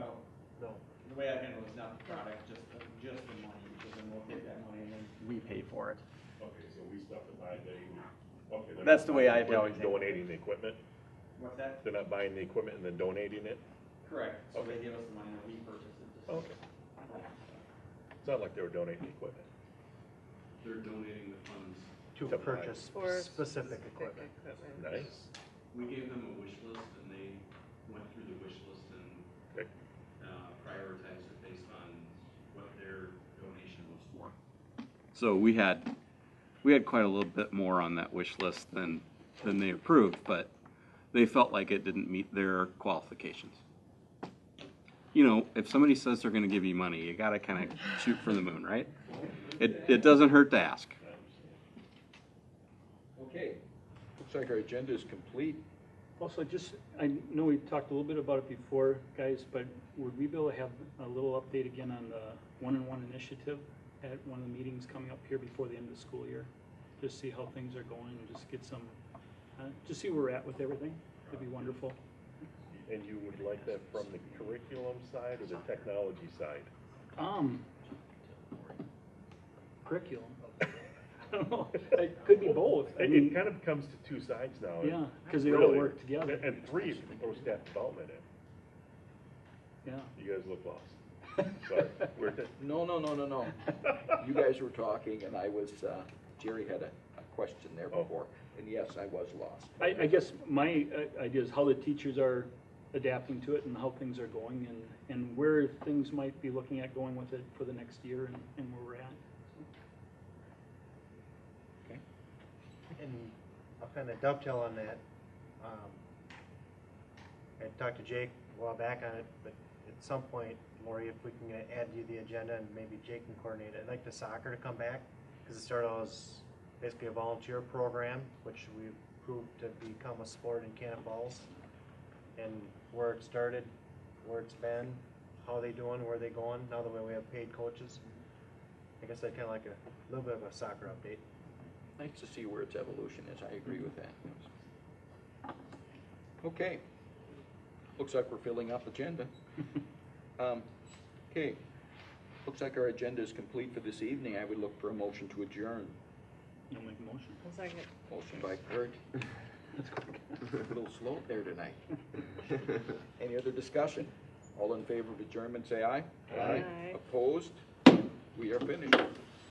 no. The way I handle it is not the product, just the money, because then we'll take that money and then we pay for it. Okay, so we still have to buy the, okay. they're That's not the way buying I've the always equipment, handled it. donating the equipment? What's that? They're not buying the equipment and then donating it? Correct, so Okay. they give us the money and we purchase it. Okay. It's not like they were donating the equipment. They're donating the funds. To To buy. purchase For specific equipment. Nice. We gave them a wish list and they went through the wish list and Okay. prioritized it based on what their donation was for. So we had quite a little bit more on that wish list than they approved, but they felt like it didn't meet their qualifications. You know, if somebody says they're gonna give you money, you gotta kinda shoot for the moon, right? It doesn't hurt to ask. Okay, looks like our agenda is complete. Also, I know we talked a little bit about it before, guys, but would we be able to have a little update again on the one-on-one initiative at one of the meetings coming up here before the end of the school year? Just see how things are going and just get some, just see where we're at with everything. That'd be wonderful. And you would like that from the curriculum side or the technology side? Curriculum. I don't know. It could be both. I It mean, kind of comes to two sides now. Yeah, 'cause they all Really. work together. And three, if you can throw staff development in. Yeah. You guys look lost. Sorry. No. You guys were talking and I was, Jerry had a question there before. And yes, I was lost. I guess my idea is how the teachers are adapting to it and how things are going and where things might be looking at going with it for the next year and where we're at. Okay. And I'll kind of dovetail on that. I talked to Jake a while back on it, but at some point, Lori, if we can add you the agenda and maybe Jake can coordinate it. I'd like the soccer to come back because it started out as basically a volunteer program, which we proved to become a sport in Cannon Falls. And where it started, where it's been, how they doing, where they going, now that we have paid coaches. I guess I'd kind of like a little bit of a soccer update. Nice to see where its evolution is. I agree with that. Okay. Looks like we're filling up agenda. Okay. Looks like our agenda is complete for this evening. I would look for a motion to adjourn. You'll make a motion. One second. Motion by Kurt. A little slow there tonight. Any other discussion? All in favor of adjournment, say aye. Aye. Opposed? We are finished.